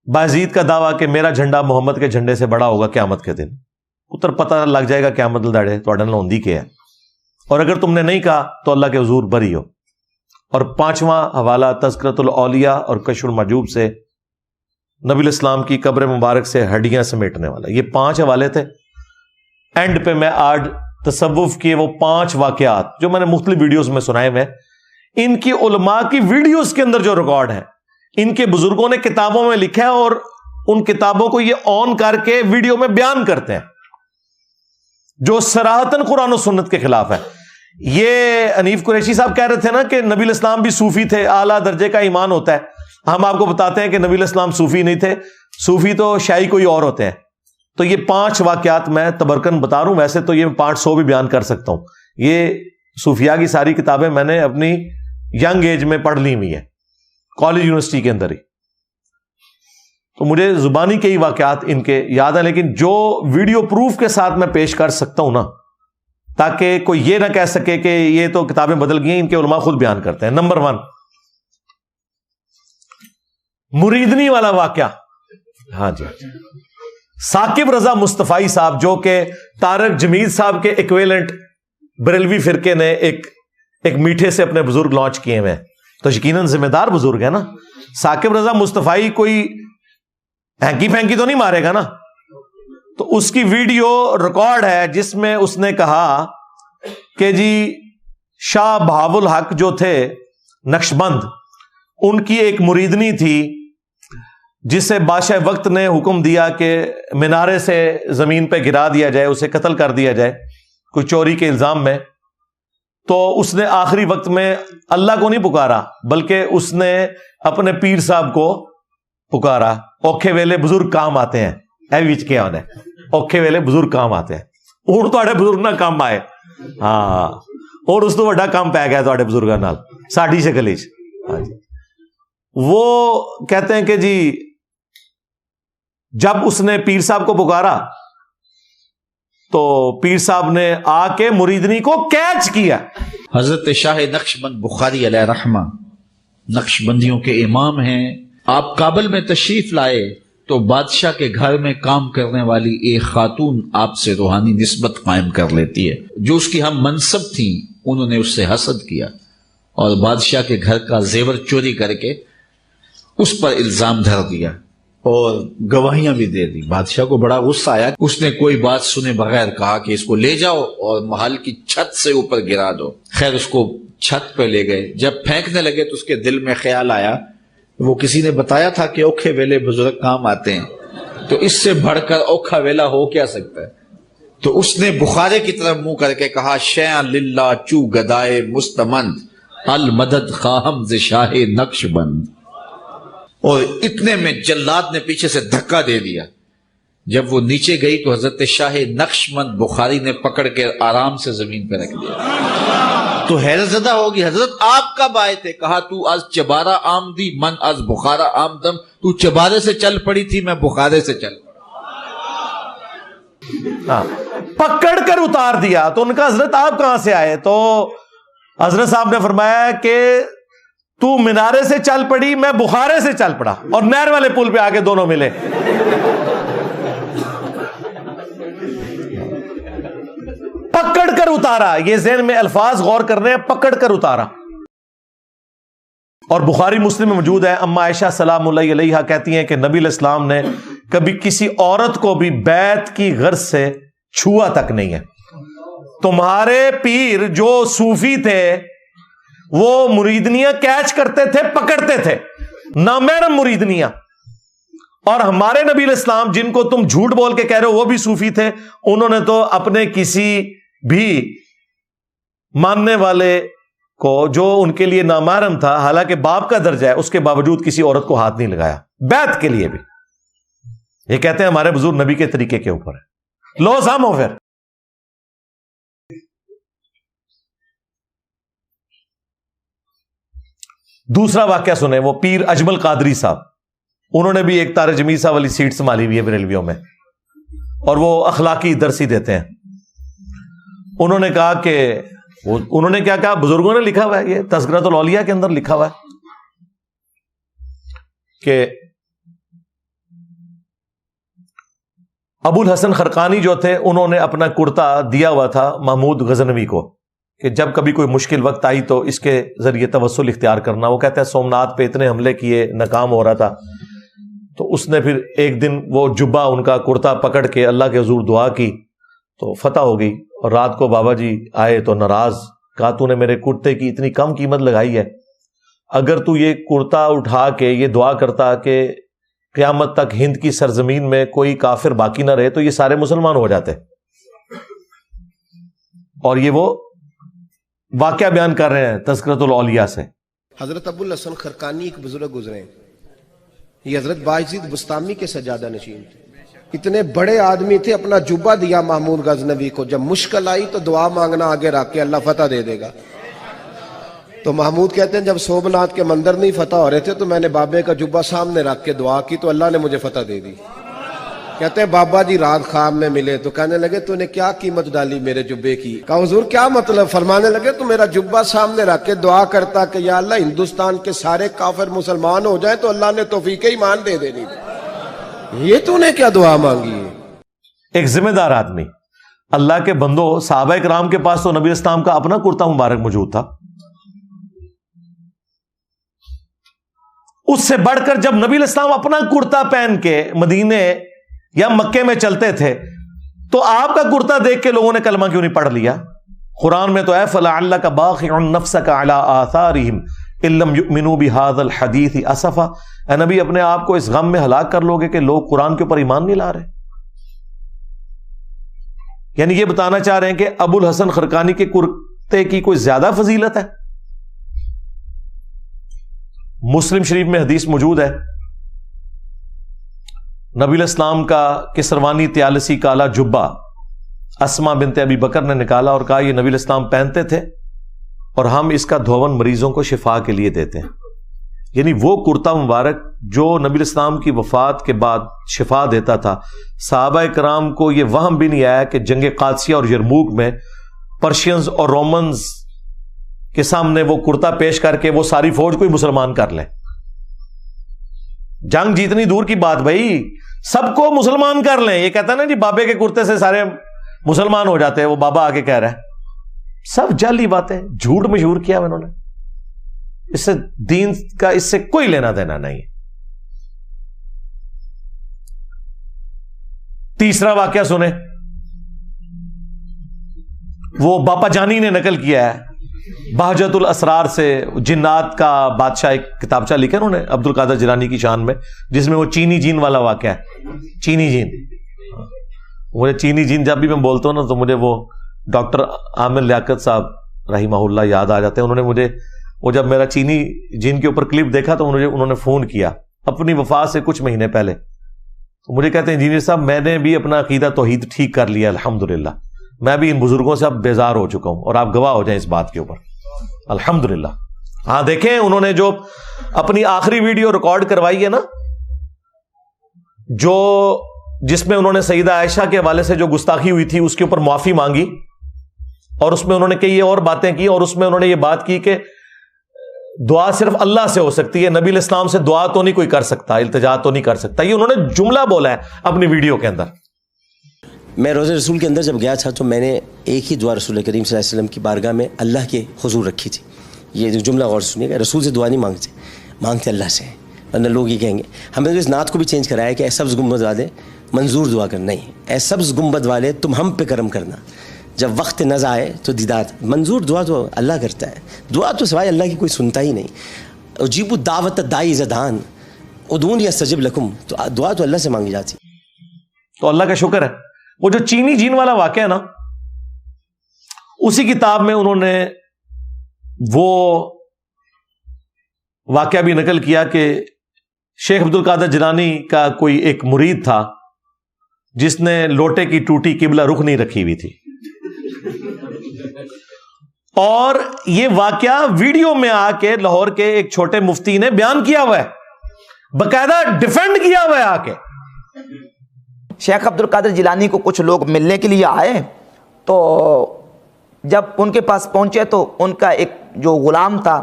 بازید کا دعویٰ کہ میرا جھنڈا محمد کے جھنڈے سے بڑا ہوگا قیامت کے دن. اتر پتہ لگ جائے گا قیامت لڑے تو اڈن ہوندی کیا ہے, اور اگر تم نے نہیں کہا تو اللہ کے حضور بری ہو. اور 5واں حوالہ تذکرۃ الاولیاء اور کشف المحجوب سے نبی الاسلام کی قبر مبارک سے ہڈیاں سمیٹنے والا. یہ 5 حوالے تھے. اینڈ پہ میں آج تصوف کے وہ 5 واقعات جو میں نے مختلف ویڈیوز میں سنائے ہوئے, ان کی علماء کی ویڈیوز کے اندر جو ریکارڈ ہے, ان کے بزرگوں نے کتابوں میں لکھا ہے اور ان کتابوں کو یہ آن کر کے ویڈیو میں بیان کرتے ہیں, جو صراحتاً قرآن و سنت کے خلاف ہے. یہ حنیف قریشی صاحب کہہ رہے تھے نا کہ نبی الاسلام بھی صوفی تھے, اعلیٰ درجے کا ایمان ہوتا ہے. ہم آپ کو بتاتے ہیں کہ نبی الاسلام صوفی نہیں تھے, صوفی تو شاہی کوئی اور ہوتے ہیں. تو یہ 5 واقعات میں تبرکن بتا رہا ہوں, ویسے تو یہ 500 بھی بیان کر سکتا ہوں. یہ صوفیاء کی ساری کتابیں میں نے اپنی ینگ ایج میں پڑھ لی ہوئی ہیں, کالج یونیورسٹی کے اندر ہی. تو مجھے زبانی کے ہی واقعات ان کے یاد ہیں, لیکن جو ویڈیو پروف کے ساتھ میں پیش کر سکتا ہوں نا, تاکہ کوئی یہ نہ کہہ سکے کہ یہ تو کتابیں بدل گئی ہیں, ان کے علماء خود بیان کرتے ہیں. نمبر 1 مریدنی والا واقعہ. ہاں جی, ثاقب رضا مصطفی صاحب جو کہ طارق جمیل صاحب کے ایکویلنٹ بریلوی فرقے نے ایک میٹھے سے اپنے بزرگ لانچ کیے ہوئے, تو یقیناً ذمہ دار بزرگ ہے نا. ثاقب رضا مصطفی کوئی ہینکی پھینکی تو نہیں مارے گا نا. تو اس کی ویڈیو ریکارڈ ہے جس میں اس نے کہا کہ جی شاہ بہاو الحق جو تھے نقشبند, ان کی ایک مریدنی تھی جسے بادشاہ وقت نے حکم دیا کہ مینارے سے زمین پہ گرا دیا جائے, اسے قتل کر دیا جائے کوئی چوری کے الزام میں. تو اس نے آخری وقت میں اللہ کو نہیں پکارا, بلکہ اس نے اپنے پیر صاحب کو پکارا. اوکھے ویلے بزرگ کام آتے ہیں, اے وچ کیا ہونا ہے, اوکھے ویلے بزرگ کام آتے ہیں. ہوں تو بزرگ نہ کام آئے, ہاں, اور اس تو بڑا کام پی گیا تو بزرگوں نال ساڈی شکل. ہاں جی, وہ کہتے ہیں کہ جی جب اس نے پیر صاحب کو پکارا تو پیر صاحب نے آ کے مریدنی کو کیچ کیا. حضرت شاہ نقشبند بخاری علیہ رحمہ نقشبندیوں کے امام ہیں. آپ کابل میں تشریف لائے تو بادشاہ کے گھر میں کام کرنے والی ایک خاتون آپ سے روحانی نسبت قائم کر لیتی ہے. جو اس کی ہم منصب تھیں انہوں نے اس سے حسد کیا اور بادشاہ کے گھر کا زیور چوری کر کے اس پر الزام دھر دیا اور گواہیاں بھی دے دی. بادشاہ کو بڑا غصہ آیا. اس نے کوئی بات سنے بغیر کہا کہ اس کو لے جاؤ اور محل کی چھت سے اوپر گرا دو. خیر اس کو چھت پہ لے گئے. جب پھینکنے لگے تو اس کے دل میں خیال آیا وہ کسی نے بتایا تھا کہ اوکھے ویلے بزرگ کام آتے ہیں, تو اس سے بڑھ کر اوکھا ویلا ہو کیا سکتا ہے. تو اس نے بخارے کی طرف منہ کر کے کہا شیئا للہ چو گدائے مستمند المدد خواہم ز شاہ نقش بند. اور اتنے میں جلاد نے پیچھے سے دھکا دے دیا. جب وہ نیچے گئی تو حضرت شاہ نقش بند بخاری نے پکڑ کے آرام سے زمین پہ رکھ دیا. تو حیرت زدہ ہوگی حضرت آپ کب آئے تھے؟ کہا تو از چبارہ آمدی من از بخارا آمدم. تو چبارے سے چل پڑی تھی میں بخارے سے چل پکڑ کر اتار دیا. تو ان کا حضرت آپ کہاں سے آئے؟ تو حضرت صاحب نے فرمایا کہ تو مینارے سے چل پڑی میں بخارے سے چل پڑا اور نہر والے پل پہ آگے دونوں ملے. پکڑ کر اتارا. یہ ذہن میں الفاظ غور کرنے ہیں. پکڑ کر اتارا. اور بخاری مسلم میں موجود ہے اما عائشہ سلام اللہ علیہا کہتی ہیں کہ نبی علیہ السلام نے کبھی کسی عورت کو بھی بیت کی غرض سے چھوا تک نہیں ہے. تمہارے پیر جو صوفی تھے وہ مریدنیاں کیچ کرتے تھے, پکڑتے تھے, نامحرم مریدنیاں. اور ہمارے نبی علیہ السلام جن کو تم جھوٹ بول کے کہہ رہے ہو وہ بھی صوفی تھے. انہوں نے تو اپنے کسی بھی ماننے والے کو جو ان کے لیے نامحرم تھا, حالانکہ باپ کا درجہ ہے, اس کے باوجود کسی عورت کو ہاتھ نہیں لگایا بیعت کے لیے بھی. یہ کہتے ہیں ہمارے بزرگ نبی کے طریقے کے اوپر ہے. لو سامو پھر دوسرا واقعہ سنیں. وہ پیر اجمل قادری صاحب, انہوں نے بھی ایک تار جمیل صاحب والی سیٹ سنبھالی ہوئی ہے بریلویوں میں, اور وہ اخلاقی درسی دیتے ہیں. انہوں نے کہا کہ انہوں نے کیا کہا, بزرگوں نے لکھا ہوا ہے, یہ تذکرۃ الاولیاء کے اندر لکھا ہوا ہے کہ ابو الحسن خرقانی جو تھے انہوں نے اپنا کرتا دیا ہوا تھا محمود غزنوی کو کہ جب کبھی کوئی مشکل وقت آئی تو اس کے ذریعے توسل اختیار کرنا. وہ کہتے ہیں سومناتھ پہ اتنے حملے کیے, ناکام ہو رہا تھا, تو اس نے پھر ایک دن وہ جبہ ان کا کرتا پکڑ کے اللہ کے حضور دعا کی تو فتح ہو گئی. اور رات کو بابا جی آئے تو ناراض, کہا تو نے میرے کرتے کی اتنی کم قیمت لگائی ہے, اگر تو یہ کرتا اٹھا کے یہ دعا کرتا کہ قیامت تک ہند کی سرزمین میں کوئی کافر باقی نہ رہے تو یہ سارے مسلمان ہو جاتے. اور یہ وہ واقعہ بیان کر رہے ہیں تذکرۃ الاولیاء سے. حضرت ابو الحسن خرقانی ایک بزرگ گزرے, یہ حضرت باعزید بستامی کے سجادہ نشین تھے. اتنے بڑے آدمی تھے, اپنا جبہ دیا محمود غزنوی کو, جب مشکل آئی تو دعا مانگنا آگے رکھ کے اللہ فتح دے دے گا. تو محمود کہتے ہیں جب سومناتھ کے مندر نہیں فتح ہو رہے تھے تو میں نے بابے کا جبہ سامنے رکھ کے دعا کی تو اللہ نے مجھے فتح دے دی. کہتے ہیں بابا جی رات خواب میں ملے تو کہنے لگے تو نے کیا قیمت ڈالی میرے جبے کی؟ کہا حضور کیا مطلب؟ فرمانے لگے تو میرا جبہ سامنے رکھ کے دعا کرتا کہ یا اللہ ہندوستان کے سارے کافر مسلمان ہو جائیں تو اللہ نے توفیق ایمان دے دینی. یہ تو نے کیا دعا مانگی ہے؟ ایک ذمہ دار آدمی, اللہ کے بندو, صحابہ کرام کے پاس تو نبی اسلام کا اپنا کرتا مبارک موجود تھا. اس سے بڑھ کر جب نبی الاسلام اپنا کرتا پہن کے مدینے یا مکے میں چلتے تھے تو آپ کا کرتا دیکھ کے لوگوں نے کلمہ کیوں نہیں پڑھ لیا؟ قرآن میں تو ہے فَلَعَلَّكَ بَاخِعٌ نَفْسَكَ عَلَىٰ آثَارِهِمْ إِن لَّمْ يُؤْمِنُوا بِهَٰذَا الْحَدِيثِ أَسَفًا. اے نبی اپنے آپ کو اس غم میں ہلاک کر لو گے کہ لوگ قرآن کے اوپر ایمان نہیں لا رہے. یعنی یہ بتانا چاہ رہے ہیں کہ ابو الحسن خرقانی کے کرتے کی کوئی زیادہ فضیلت ہے. مسلم شریف میں حدیث موجود ہے, نبی علیہ السلام کا کسروانی تیالسی کالا جبہ اسما بنت ابی بکر نے نکالا اور کہا یہ نبی علیہ السلام پہنتے تھے اور ہم اس کا دھون مریضوں کو شفا کے لیے دیتے ہیں. یعنی وہ کرتا مبارک جو نبی علیہ السلام کی وفات کے بعد شفا دیتا تھا. صحابہ کرام کو یہ وہم بھی نہیں آیا کہ جنگ قادسیہ اور یرموک میں پرشینز اور رومنز کے سامنے وہ کرتا پیش کر کے وہ ساری فوج کو ہی مسلمان کر لے. جنگ جیتنی دور کی بات بھائی، سب کو مسلمان کر لیں. یہ کہتا ہے نا جی بابے کے کرتے سے سارے مسلمان ہو جاتے ہیں، وہ بابا آگے کہہ رہا ہے. سب جعلی باتیں، جھوٹ مشہور کیا انہوں نے. اس سے دین کا اس سے کوئی لینا دینا نہیں. تیسرا واقعہ سنیں، وہ باپا جانی نے نقل کیا ہے بہجت الاسرار سے. جنات کا بادشاہ ایک کتابچہ لکھا انہوں نے عبد القادر جیلانی کی شان میں، جس میں وہ چینی جین والا واقعہ ہے. چینی جین، مجھے چینی جین جب بھی میں بولتا ہوں نا تو مجھے وہ ڈاکٹر عامر لیاقت صاحب رحمہ اللہ یاد آ جاتے ہیں. انہوں نے مجھے وہ جب میرا چینی جین کے اوپر کلپ دیکھا تو انہوں نے فون کیا اپنی وفات سے کچھ مہینے پہلے. تو مجھے کہتے ہیں انجینئر صاحب میں نے بھی اپنا عقیدہ توحید ٹھیک کر لیا الحمدللہ، میں بھی ان بزرگوں سے اب بیزار ہو چکا ہوں، اور آپ گواہ ہو جائیں اس بات کے اوپر الحمدللہ. ہاں دیکھیں انہوں نے جو اپنی آخری ویڈیو ریکارڈ کروائی ہے نا، جو جس میں انہوں نے سیدہ عائشہ کے حوالے سے جو گستاخی ہوئی تھی اس کے اوپر معافی مانگی، اور اس میں انہوں نے کئی اور باتیں کی، اور اس میں انہوں نے یہ بات کی کہ دعا صرف اللہ سے ہو سکتی ہے، نبی علیہ السلام سے دعا تو نہیں کوئی کر سکتا، التجا تو نہیں کر سکتا. یہ انہوں نے جملہ بولا ہے اپنی ویڈیو کے اندر. میں روزہ رسول کے اندر جب گیا تھا تو میں نے ایک ہی دعا رسول کریم صلی اللہ علیہ وسلم کی بارگاہ میں اللہ کے حضور رکھی تھی. یہ جو جملہ غور سنیے گا، رسول سے دعا نہیں مانگتے اللہ سے. ورنہ لوگ یہ کہیں گے. ہمیں تو اس نعت کو بھی چینج کرایا کہ اے سبز گنبد والے منظور دعا کرنا، نہیں، اے سبز گنبد والے تم ہم پہ کرم کرنا، جب وقت نظر آئے تو دیدار. منظور دعا تو اللہ کرتا ہے، دعا تو سوائے اللہ کی کوئی سنتا ہی نہیں. اجیب الدعوت الداعی اذا دعان ادعونی استجب لکم، تو دعا تو اللہ سے مانگی جاتی. تو اللہ کا شکر ہے. وہ جو چینی جین والا واقعہ ہے نا، اسی کتاب میں انہوں نے وہ واقعہ بھی نقل کیا کہ شیخ عبد القادر جیلانی کا کوئی ایک مرید تھا جس نے لوٹے کی ٹوٹی قبلہ رخ نہیں رکھی ہوئی تھی، اور یہ واقعہ ویڈیو میں آ کے لاہور کے ایک چھوٹے مفتی نے بیان کیا ہوا ہے، باقاعدہ ڈیفینڈ کیا ہوا ہے آ کے. شیخ عبد القادر جیلانی کو کچھ لوگ ملنے کے لیے آئے، تو جب ان کے پاس پہنچے تو ان کا ایک جو غلام تھا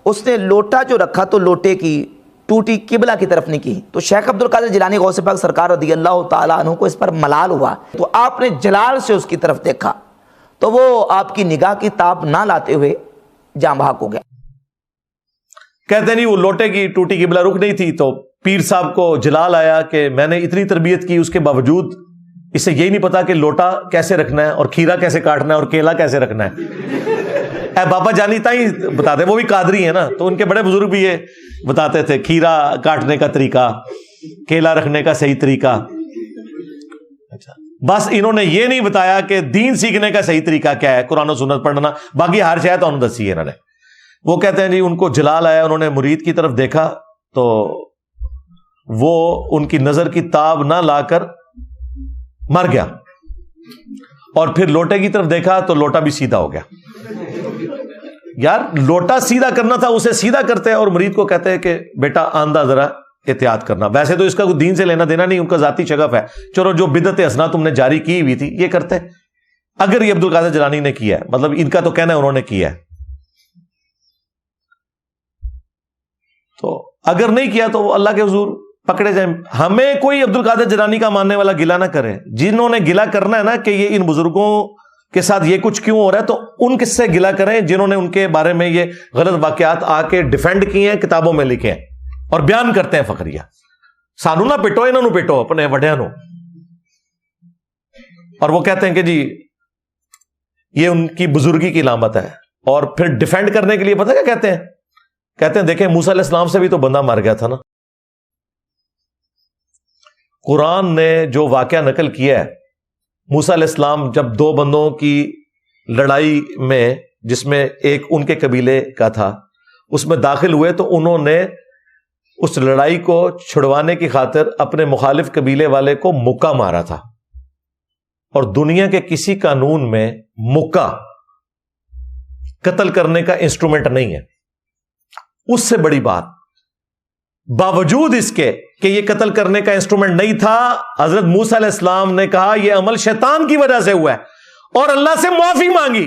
اس نے لوٹا جو رکھا تو لوٹے کی ٹوٹی قبلہ کی طرف نہیں کی. تو شیخ عبد القادر جیلانی غوث پاک سرکار رضی اللہ تعالیٰ عنہ کو اس پر ملال ہوا، تو آپ نے جلال سے اس کی طرف دیکھا تو وہ آپ کی نگاہ کی تاب نہ لاتے ہوئے جاں بحق ہو گیا. کہتے نہیں وہ لوٹے کی ٹوٹی قبلہ رخ نہیں تھی، تو پیر صاحب کو جلال آیا کہ میں نے اتنی تربیت کی، اس کے باوجود اسے یہی نہیں پتا کہ لوٹا کیسے رکھنا ہے اور کھیرا کیسے کاٹنا ہے اور کیلا کیسے رکھنا ہے. اے بابا جانی تائی بتاتے، وہ بھی قادری ہیں نا، تو ان کے بڑے بزرگ بھی یہ بتاتے تھے کھیرا کاٹنے کا طریقہ، کیلا رکھنے کا صحیح طریقہ. اچھا، بس انہوں نے یہ نہیں بتایا کہ دین سیکھنے کا صحیح طریقہ کیا ہے، قرآن و سنت پڑھنا، باقی ہر شاید انہوں نے دسی ہے انہوں نے. وہ کہتے ہیں جی ان کو جلال آیا، انہوں نے مرید کی طرف دیکھا تو وہ ان کی نظر کی تاب نہ لا کر مر گیا، اور پھر لوٹے کی طرف دیکھا تو لوٹا بھی سیدھا ہو گیا. یار لوٹا سیدھا کرنا تھا، اسے سیدھا کرتے ہیں، اور مرید کو کہتے ہیں کہ بیٹا آندھا ذرا احتیاط کرنا. ویسے تو اس کا کوئی دین سے لینا دینا نہیں، ان کا ذاتی شغف ہے، چلو جو بدعت حسنہ تم نے جاری کی ہوئی تھی یہ کرتے. اگر یہ عبد القادر جیلانی نے کیا ہے، مطلب ان کا تو کہنا ہے انہوں نے کیا ہے، تو اگر نہیں کیا تو وہ اللہ کے حضور پکڑے جائیں. ہمیں کوئی عبد القادر جیلانی کا ماننے والا گلا نہ کرے. جنہوں نے گلا کرنا ہے نا کہ یہ ان بزرگوں کے ساتھ یہ کچھ کیوں ہو رہا ہے، تو ان کس سے گلا کریں جنہوں نے ان کے بارے میں یہ غلط واقعات آ کے ڈیفینڈ کیے ہیں، کتابوں میں لکھے ہیں اور بیان کرتے ہیں فخریہ. سانو نہ پیٹو، انہوں نے پیٹو اپنے وڈیاں نو. اور وہ کہتے ہیں کہ جی یہ ان کی بزرگی کی علامت ہے، اور پھر ڈیفینڈ کرنے کے لیے پتہ کیا کہتے ہیں؟ کہتے ہیں دیکھیں موسیٰ علیہ السلام سے بھی تو بندہ مر گیا تھا نا. قرآن نے جو واقعہ نقل کیا ہے، موسیٰ علیہ السلام جب دو بندوں کی لڑائی میں، جس میں ایک ان کے قبیلے کا تھا، اس میں داخل ہوئے تو انہوں نے اس لڑائی کو چھڑوانے کی خاطر اپنے مخالف قبیلے والے کو مکہ مارا تھا. اور دنیا کے کسی قانون میں مکہ قتل کرنے کا انسٹرومنٹ نہیں ہے. اس سے بڑی بات، باوجود اس کے کہ یہ قتل کرنے کا انسٹرومنٹ نہیں تھا، حضرت موسیٰ علیہ السلام نے کہا یہ عمل شیطان کی وجہ سے ہوا ہے، اور اللہ سے معافی مانگی.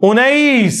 19,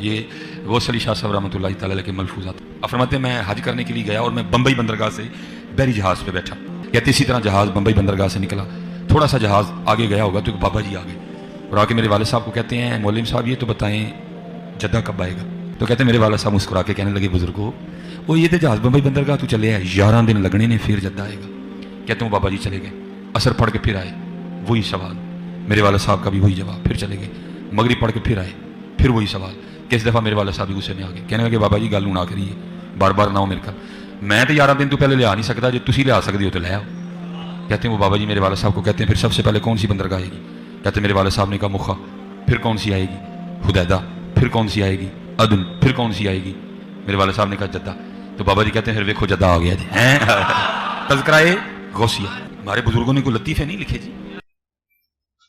یہ غوث علی شاہ صاحب رحمۃ اللہ تعالی علیہ کے ملفوظات. آپ فرماتے ہیں میں حج کرنے کے لیے گیا اور میں بمبئی بندرگاہ سے بحری جہاز پہ بیٹھا. کہتے اسی طرح جہاز بمبئی بندرگاہ سے نکلا، تھوڑا سا جہاز آگے گیا ہوگا تو ایک بابا جی آ گئے اور آ کے میرے والد صاحب کو کہتے ہیں مولوی صاحب یہ تو بتائیں جدہ کب آئے گا. تو کہتے ہیں میرے والد صاحب مسکرا کے کہنے لگے بزرگو وہ یہ تو جہاز بمبئی بندرگاہ تو چلے آئے 11 دن لگنے نے پھر جدہ آئے گا. کہتے ہیں بابا جی چلے گئے، عصر پڑھ کے پھر آئے، وہی سوال. میرے والد صاحب کا بھی وہی جواب، پھر چلے گئے. مغرب پڑھ کے پھر آئے، پھر وہی سوال. کس دفعہ میرے والد صاحب بھی غصے میں آ گئے، کہنے لگے بابا جی گل نہ کریے، بار بار نہ ہو میرے گھر، میں تو 11 دن تو پہلے لیا نہیں سکتا، جو تسی لیا سکتے ہو تو لے آؤ. کہتے ہیں وہ بابا جی میرے والد صاحب کو کہتے ہیں پھر سب سے پہلے کون سی بندرگاہ آئے گی؟ کہتے ہیں میرے والد صاحب نے کہا مخا. پھر کون سی آئے گی؟ حدیدہ. پھر کون سی آئے گی؟ عدن. پھر کون سی آئے گی؟ میرے والد صاحب نے کہا جدہ. تو بابا جی کہتے ہیں پھر ویکھو جدہ آ گیا جی. تذکرہ غوثیہ. ہمارے بزرگوں نے کوئی لطیفے نہیں لکھے جی.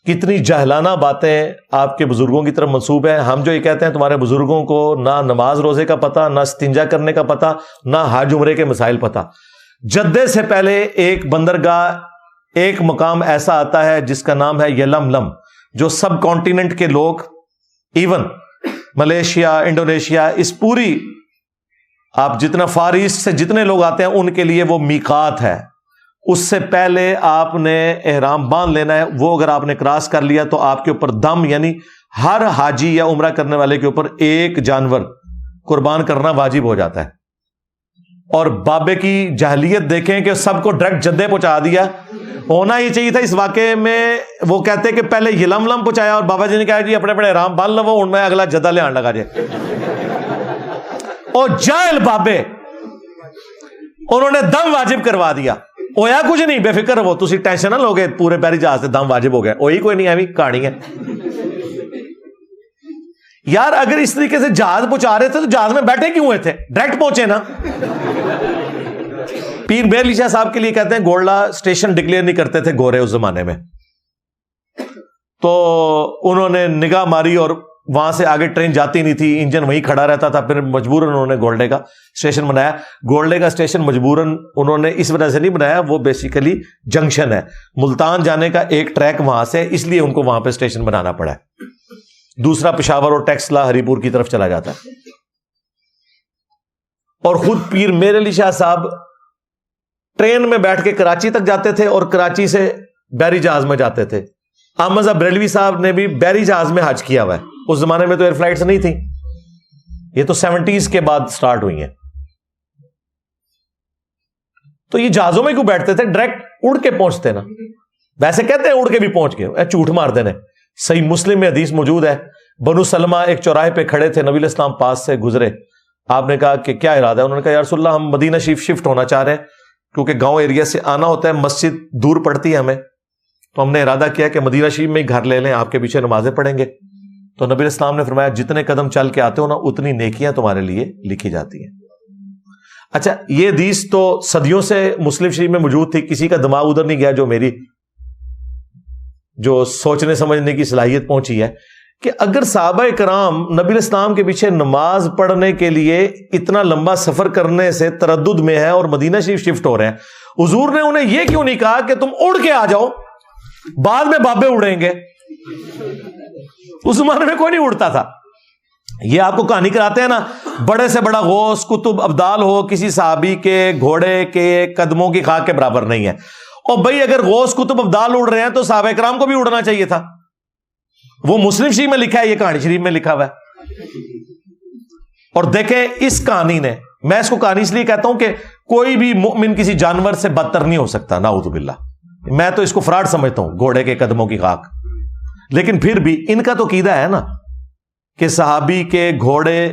کتنی جہلانہ باتیں آپ کے بزرگوں کی طرف منسوب ہیں. ہم جو یہ کہتے ہیں تمہارے بزرگوں کو نہ نماز روزے کا پتہ، نہ استنجا کرنے کا پتہ، نہ حج عمرے کے مسائل پتہ. جدے سے پہلے ایک بندرگاہ، ایک مقام ایسا آتا ہے جس کا نام ہے یلملم، جو سب کانٹیننٹ کے لوگ، ایون ملیشیا، انڈونیشیا، اس پوری آپ جتنا فار ایسٹ سے جتنے لوگ آتے ہیں ان کے لیے وہ میقات ہے. اس سے پہلے آپ نے احرام باندھ لینا ہے. وہ اگر آپ نے کراس کر لیا تو آپ کے اوپر دم، یعنی ہر حاجی یا عمرہ کرنے والے کے اوپر ایک جانور قربان کرنا واجب ہو جاتا ہے. اور بابے کی جہلیت دیکھیں کہ سب کو ڈائریکٹ جدے پہنچا دیا. ہونا ہی چاہیے تھا اس واقعے میں. وہ کہتے کہ پہلے یلملم پہنچایا اور بابا جی نے کہا جی اپنے اپنے احرام باندھ لو، ان میں اگلا جدہ لے آن لگا جائے. اور جاہل بابے انہوں نے دم واجب کروا دیا. ہویا کچھ نہیں، بے فکر ہو، تسی ٹینشن نہ لوگے، پورے بحری جہاز سے دم واجب ہو گیا. وہی کوئی نہیں، ایویں کہانی ہے یار. اگر اس طریقے سے جہاز پہنچا رہے تھے تو جہاز میں بیٹھے کیوں ہوئے تھے؟ ڈائریکٹ پہنچے نا. پیر میر علی شاہ صاحب کے لیے کہتے ہیں گولڈا اسٹیشن ڈکلیئر نہیں کرتے تھے گورے اس زمانے میں. تو انہوں نے نگاہ ماری اور وہاں سے آگے ٹرین جاتی نہیں تھی، انجن وہیں کھڑا رہتا تھا. پھر مجبوراً انہوں نے گولڈے کا اسٹیشن بنایا. گولڈے کا اسٹیشن مجبوراً انہوں نے اس وجہ سے نہیں بنایا، وہ بیسیکلی جنکشن ہے، ملتان جانے کا ایک ٹریک وہاں سے، اس لیے ان کو وہاں پہ اسٹیشن بنانا پڑا ہے. دوسرا پشاور اور ٹیکسلا ہری پور کی طرف چلا جاتا ہے. اور خود پیر میر علی شاہ صاحب ٹرین میں بیٹھ کے کراچی تک جاتے تھے اور کراچی سے بحری جہاز میں جاتے تھے. احمد بریلوی صاحب نے بھی بحری جہاز میں حج کیا ہوا ہے. اس زمانے میں تو ایئر فلائٹس نہیں تھی، یہ تو 70s کے بعد سٹارٹ ہوئی ہیں. تو یہ جہازوں میں کیوں بیٹھتے تھے؟ ڈائریکٹ اڑ کے پہنچتے نا. ویسے کہتے ہیں اڑ کے بھی پہنچ گئے، جھوٹ مار دینے. صحیح مسلم میں حدیث موجود ہے، بنو سلمہ ایک چوراہے پہ کھڑے تھے، نبی علیہ السلام پاس سے گزرے. آپ نے کہا کہ کیا ارادہ ہے؟ انہوں نے کہا یا رسول اللہ ہم مدینہ شریف شفٹ ہونا چاہ رہے ہیں، کیونکہ گاؤں ایریا سے آنا ہوتا ہے، مسجد دور پڑتی ہے ہمیں، تو ہم نے ارادہ کیا کہ مدینہ شریف میں ہی گھر لے لیں، آپ کے پیچھے نمازیں پڑھیں گے. تو نبی علیہ السلام نے فرمایا جتنے قدم چل کے آتے ہو نا اتنی نیکیاں تمہارے لیے لکھی جاتی ہیں. اچھا یہ حدیث تو صدیوں سے مسلم شریف میں موجود تھی، کسی کا دماغ ادھر نہیں گیا. جو میری جو سوچنے سمجھنے کی صلاحیت پہنچی ہے کہ اگر صحابہ کرام نبی علیہ السلام کے پیچھے نماز پڑھنے کے لیے اتنا لمبا سفر کرنے سے تردد میں ہے اور مدینہ شریف شفٹ ہو رہے ہیں، حضور نے انہیں یہ کیوں نہیں کہا کہ تم اڑ کے آ جاؤ، بعد میں بابے اڑیں گے؟ اس زمانے میں کوئی نہیں اڑتا تھا. یہ آپ کو کہانی کراتے ہیں نا، بڑے سے بڑا غوث کتب ابدال ہو کسی صحابی کے گھوڑے کے قدموں کی خاک کے برابر نہیں ہے. اور بھائی اگر غوث کتب ابدال اڑ رہے ہیں تو صحابہ کرام کو بھی اڑنا چاہیے تھا. وہ مسلم شریف میں لکھا ہے، یہ کہانی شریف میں لکھا ہوا ہے. اور دیکھیں اس کہانی نے، میں اس کو کہانی اس لیے کہتا ہوں کہ کوئی بھی مومن کسی جانور سے بدتر نہیں ہو سکتا، نعوذ باللہ. میں تو اس کو فراڈ سمجھتا ہوں، گھوڑے کے قدموں کی خاک. لیکن پھر بھی ان کا تو عقیدہ ہے نا کہ صحابی کے گھوڑے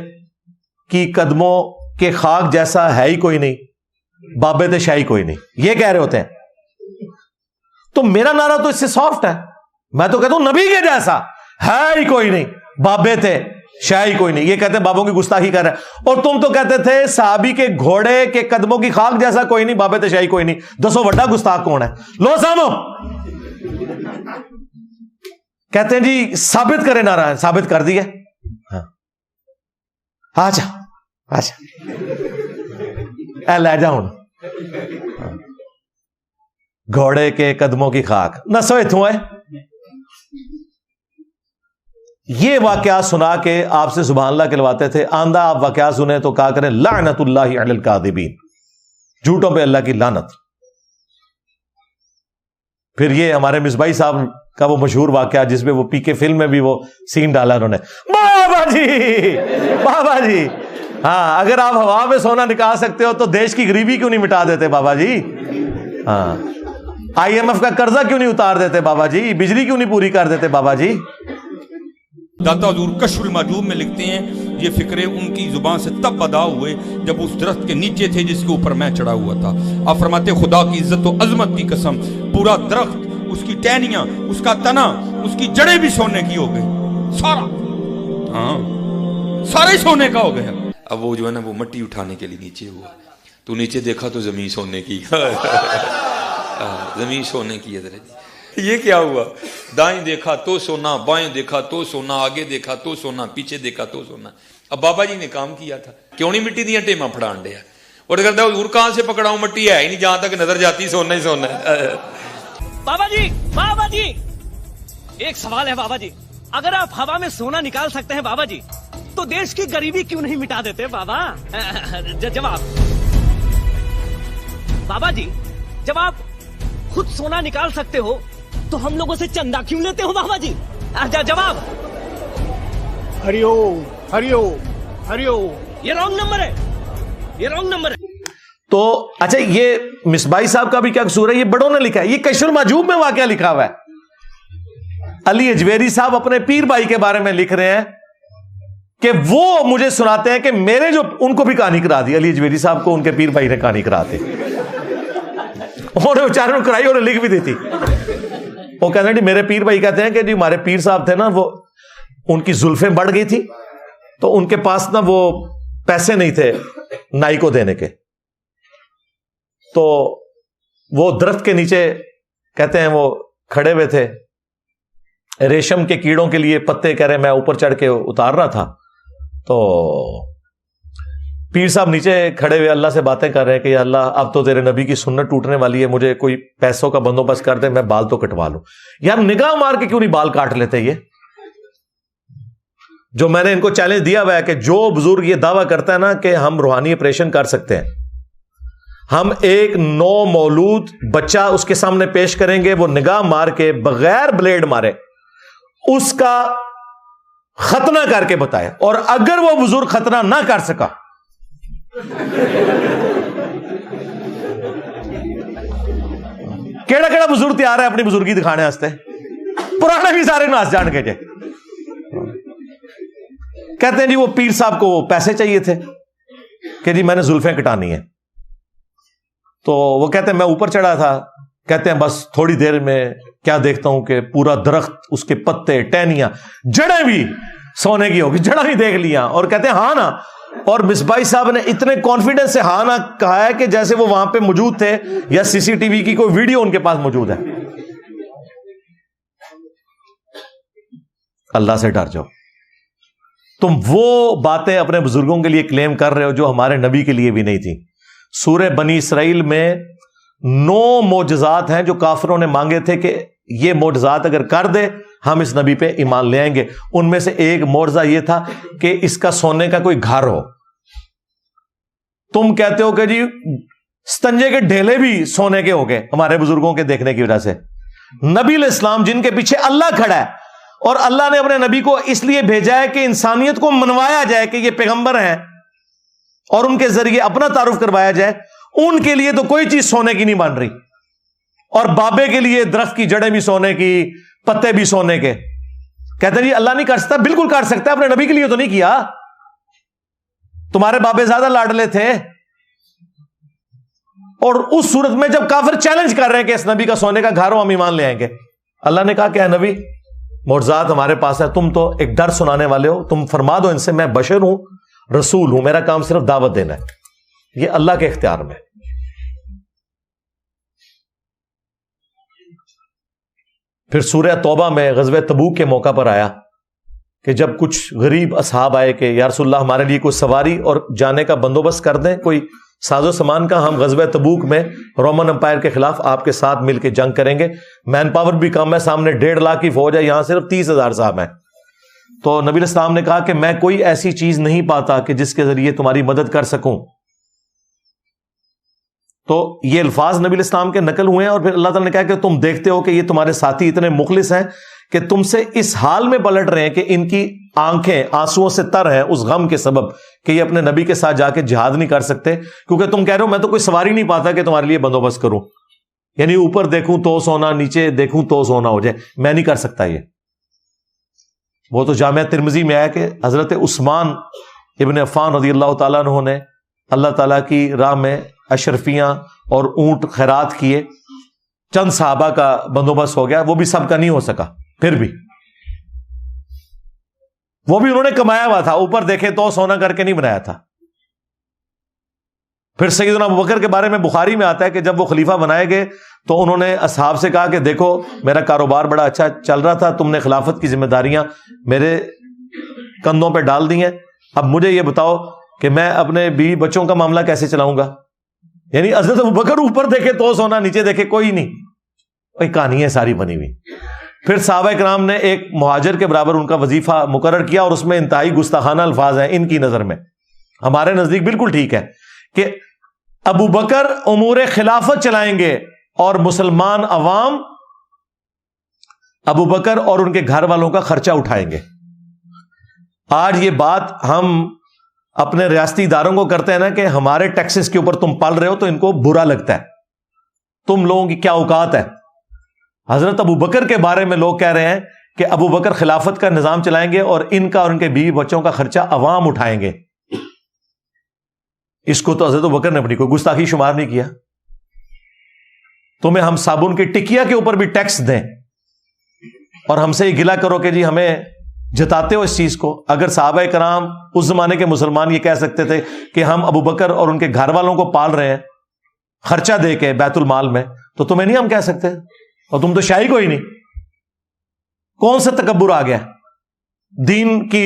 کی قدموں کے خاک جیسا ہے ہی کوئی نہیں، بابے تے شاہی کوئی نہیں، یہ کہہ رہے ہوتے ہیں. تو میرا نعرہ تو اس سے سافٹ ہے، میں تو کہتا ہوں نبی کے جیسا ہے ہی کوئی نہیں، بابے تھے شاہی کوئی نہیں. یہ کہتے ہیں بابوں کی گستاخی کر رہے ہیں. اور تم تو کہتے تھے صحابی کے گھوڑے کے قدموں کی خاک جیسا کوئی نہیں، بابے تے شاہی کوئی نہیں. دسو بڑا گستاخ کون ہے؟ لو سامو کہتے ہیں جی ثابت کرے نعرہ ہے، ثابت کر دیے. آجا آجا اے لے جا ہوں گھوڑے کے قدموں کی خاک نہ سوئے تھو ہے. یہ واقعات سنا کے آپ سے سبحان اللہ کہلواتے تھے. آندہ آپ واقعات سنیں تو کہا کریں لعنت اللہ علی الکاذبین، جھوٹوں پہ اللہ کی لعنت. پھر یہ ہمارے مصباحی صاحب کا وہ مشہور واقعہ جس میں وہ پی کے فلم میں بھی وہ سین ڈالا انہوں نے، بابا جی ہاں اگر آپ ہوا میں سونا نکال سکتے ہو تو دیش کی غریبی کیوں نہیں مٹا دیتے بابا جی؟ ہاں IMF کا قرضہ کیوں نہیں اتار دیتے بابا جی؟ بجلی کیوں نہیں پوری کر دیتے بابا جی؟ داتا حضور کشف المحجوب میں لکھتے ہیں یہ فکرے ان کی زبان سے تب ادا ہوئے جب اس درخت کے نیچے تھے جس کے اوپر میں چڑھا ہوا تھا. آپ فرماتے خدا کی عزت و عظمت کی قسم پورا درخت، اس کی ٹہنیاں، اس کا تنا، اس کی جڑیں بھی سونے کی ہو گئی، سارا، ہاں سارے سونے کا ہو گیا. اب وہ جو ہے نا وہ مٹی اٹھانے کے لیے نیچے ہوا تو نیچے دیکھا تو زمین سونے کی زمین سونے کی ہے. یہ کیا ہوا؟ دائیں دیکھا تو سونا، بائیں دیکھا تو سونا، آگے دیکھا تو سونا، پیچھے دیکھا تو سونا. اب بابا جی نے کام کیا تھا، کیوں نہیں مٹی دیا ٹیما پھڑان دیا اور کہتا حضور کہاں سے پکڑاؤں، مٹی ہے ہی نہیں، جہاں تک نظر جاتی سونا ہی سونا ہے. بابا جی ایک سوال ہے بابا جی، اگر آپ ہوا میں سونا نکال سکتے ہیں بابا جی تو دیش کی غریبی کیوں نہیں مٹا دیتے بابا؟ جواب بابا جی، جب آپ خود سونا نکال سکتے ہو تو ہم لوگوں سے چندہ کیوں لیتے ہو بابا جی؟ جواب ہری اوم ہری اوم ہری اوم. یہ رانگ نمبر ہے، یہ رانگ نمبر ہے. تو اچھا یہ مصباحی صاحب کا بھی کیا قصور ہے؟ یہ بڑوں نے لکھا ہے، یہ کشف المحجوب میں واقعہ لکھا ہوا ہے. علی اجویری صاحب اپنے پیر بھائی کے بارے میں لکھ رہے ہیں کہ وہ مجھے سناتے ہیں کہ میرے جو ان کو بھی کہانی کرا دی، علی اجویری صاحب کو ان کے پیر بھائی نے کہانی کرا دی، اور بیچارے نے کرائی اور لکھ بھی دیتی. وہ کہتے ہیں جی میرے پیر بھائی کہتے ہیں کہ جی ہمارے پیر صاحب تھے نا، وہ ان کی زلفیں بڑھ گئی تھی تو ان کے پاس نا وہ پیسے نہیں تھے نائی کو دینے کے، تو وہ درخت کے نیچے کہتے ہیں وہ کھڑے ہوئے تھے، ریشم کے کیڑوں کے لیے پتے کہہ رہے میں اوپر چڑھ کے اتار رہا تھا، تو پیر صاحب نیچے کھڑے ہوئے اللہ سے باتیں کر رہے ہیں کہ یا اللہ اب تو تیرے نبی کی سنت ٹوٹنے والی ہے، مجھے کوئی پیسوں کا بندوبست کر دے، میں بال تو کٹوا لوں. یار نگاہ مار کے کیوں نہیں بال کاٹ لیتے؟ یہ جو میں نے ان کو چیلنج دیا ہوا ہے کہ جو بزرگ یہ دعویٰ کرتا ہے نا کہ ہم روحانی آپریشن کر سکتے ہیں، ہم ایک نو مولود بچہ اس کے سامنے پیش کریں گے، وہ نگاہ مار کے بغیر بلیڈ مارے اس کا ختنہ کر کے بتائے، اور اگر وہ بزرگ ختنہ نہ کر سکا کیڑا کیڑا بزرگ تیار ہے اپنی بزرگی دکھانے واسطے؟ پرانے بھی سارے ناس جان کے جے کہتے ہیں جی وہ پیر صاحب کو پیسے چاہیے تھے کہ جی میں نے زلفیں کٹانی ہیں، تو وہ کہتے ہیں میں اوپر چڑھا تھا، کہتے ہیں بس تھوڑی دیر میں کیا دیکھتا ہوں کہ پورا درخت، اس کے پتے، ٹہنیاں، جڑیں بھی سونے کی ہوگی، جڑیں بھی دیکھ لیا، اور کہتے ہیں ہاں نا. اور مصباحی صاحب نے اتنے کانفیڈنس سے ہاں نا کہا ہے کہ جیسے وہ وہاں پہ موجود تھے یا CCTV کی کوئی ویڈیو ان کے پاس موجود ہے. اللہ سے ڈر جاؤ. تم وہ باتیں اپنے بزرگوں کے لیے کلیم کر رہے ہو جو ہمارے نبی کے لیے بھی نہیں تھی. سورہ بنی اسرائیل میں 9 معجزات ہیں جو کافروں نے مانگے تھے کہ یہ معجزات اگر کر دے ہم اس نبی پہ ایمان لے آئیں گے. ان میں سے ایک معجزہ یہ تھا کہ اس کا سونے کا کوئی گھر ہو. تم کہتے ہو کہ جی ستنجے کے ڈھیلے بھی سونے کے ہو گئے ہمارے بزرگوں کے دیکھنے کی وجہ سے. نبی علیہ السلام جن کے پیچھے اللہ کھڑا ہے، اور اللہ نے اپنے نبی کو اس لیے بھیجا ہے کہ انسانیت کو منوایا جائے کہ یہ پیغمبر ہیں اور ان کے ذریعے اپنا تعارف کروایا جائے، ان کے لیے تو کوئی چیز سونے کی نہیں بن رہی. اور بابے کے لیے درخت کی جڑیں بھی سونے کی، پتے بھی سونے کے. کہتے ہیں جی اللہ نہیں کر سکتا. بالکل کر سکتا ہے، اپنے نبی کے لیے تو نہیں کیا. تمہارے بابے زیادہ لاڈلے تھے. اور اس صورت میں جب کافر چیلنج کر رہے ہیں کہ اس نبی کا سونے کا گھر ہو ہم ایمان لے آئیں گے، اللہ نے کہا کہ اے نبی معجزات ہمارے پاس ہے، تم تو ایک ڈر سنانے والے ہو، تم فرما دو ان سے میں بشر ہوں، رسول ہوں، میرا کام صرف دعوت دینا ہے. یہ اللہ کے اختیار میں. پھر سورہ توبہ میں غزوہ تبوک کے موقع پر آیا کہ جب کچھ غریب اصحاب آئے کہ یا رسول اللہ ہمارے لیے کوئی سواری اور جانے کا بندوبست کر دیں، کوئی ساز و سامان کا، ہم غزوہ تبوک میں رومن امپائر کے خلاف آپ کے ساتھ مل کے جنگ کریں گے، مین پاور بھی کم ہے، سامنے 1.5 لاکھ کی فوج ہے، یہاں صرف 30,000 صاحب ہیں. تو نبی علیہ السلام نے کہا کہ میں کوئی ایسی چیز نہیں پاتا کہ جس کے ذریعے تمہاری مدد کر سکوں. تو یہ الفاظ نبی علیہ السلام کے نقل ہوئے ہیں، اور پھر اللہ تعالیٰ نے کہا کہ تم دیکھتے ہو کہ یہ تمہارے ساتھی اتنے مخلص ہیں کہ تم سے اس حال میں پلٹ رہے ہیں کہ ان کی آنکھیں آنسوؤں سے تر ہیں اس غم کے سبب کہ یہ اپنے نبی کے ساتھ جا کے جہاد نہیں کر سکتے، کیونکہ تم کہہ رہے ہو میں تو کوئی سواری نہیں پاتا کہ تمہارے لیے بندوبست کروں، یعنی اوپر دیکھوں تو سونا، نیچے دیکھوں تو سونا ہو جائے، میں نہیں کر سکتا یہ. وہ تو جامعہ ترمذی میں آیا کہ حضرت عثمان ابن عفان رضی اللہ تعالیٰ عنہ نے اللہ تعالیٰ کی راہ میں اشرفیاں اور اونٹ خیرات کیے، چند صحابہ کا بندوبست ہو گیا، وہ بھی سب کا نہیں ہو سکا، پھر بھی وہ بھی انہوں نے کمایا ہوا تھا، اوپر دیکھے تو سونا کر کے نہیں بنایا تھا. پھر سیدنا ابوبکر کے بارے میں بخاری میں آتا ہے کہ جب وہ خلیفہ بنائے گئے تو انہوں نے اصحاب سے کہا کہ دیکھو میرا کاروبار بڑا اچھا چل رہا تھا، تم نے خلافت کی ذمہ داریاں میرے کندھوں پہ ڈال دی ہیں، اب مجھے یہ بتاؤ کہ میں اپنے بیوی بچوں کا معاملہ کیسے چلاؤں گا. یعنی حضرت ابوبکر اوپر دیکھے تو سونا، نیچے دیکھے کوئی نہیں، کوئی کہانی ہے ساری بنی ہوئی. پھر صحابہ کرام نے ایک مہاجر کے برابر ان کا وظیفہ مقرر کیا، اور اس میں انتہائی گستاخانہ الفاظ ہیں ان کی نظر میں. ہمارے نزدیک بالکل ٹھیک ہے کہ ابو بکر امور خلافت چلائیں گے اور مسلمان عوام ابو بکر اور ان کے گھر والوں کا خرچہ اٹھائیں گے. آج یہ بات ہم اپنے ریاستی اداروں کو کرتے ہیں نا کہ ہمارے ٹیکسز کے اوپر تم پل رہے ہو تو ان کو برا لگتا ہے، تم لوگوں کی کیا اوقات ہے. حضرت ابو بکر کے بارے میں لوگ کہہ رہے ہیں کہ ابو بکر خلافت کا نظام چلائیں گے اور ان کا اور ان کے بیوی بچوں کا خرچہ عوام اٹھائیں گے. اس کو تو حضرت ابو بکر نے اپنی کوئی گستاخی شمار نہیں کیا. تمہیں ہم صابن کی ٹکیا کے اوپر بھی ٹیکس دیں اور ہم سے یہ گلا کرو کہ جی ہمیں جتاتے ہو اس چیز کو. اگر صحابہ کرام اس زمانے کے مسلمان یہ کہہ سکتے تھے کہ ہم ابو بکر اور ان کے گھر والوں کو پال رہے ہیں خرچہ دے کے بیت المال میں، تو تمہیں نہیں ہم کہہ سکتے؟ اور تم تو شاہی کوئی نہیں. کون سا تکبر آ گیا؟ دین کی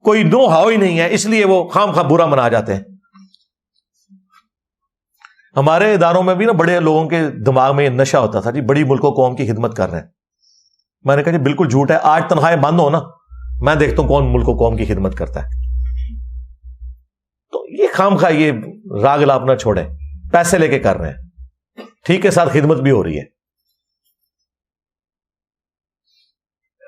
کوئی نو ہاؤ ہی نہیں ہے، اس لیے وہ خام خواہ برا منا جاتے ہیں. ہمارے اداروں میں بھی نا بڑے لوگوں کے دماغ میں یہ نشہ ہوتا تھا جی بڑی ملک و قوم کی خدمت کر رہے ہیں. میں نے کہا جی بالکل جھوٹ ہے، آج تنخواہیں بند ہو نا میں دیکھتا ہوں کون ملک و قوم کی خدمت کرتا ہے. تو یہ خام خواہ یہ راگ لاپنا چھوڑے، پیسے لے کے کر رہے ہیں، ٹھیک ہے، ساتھ خدمت بھی ہو رہی ہے.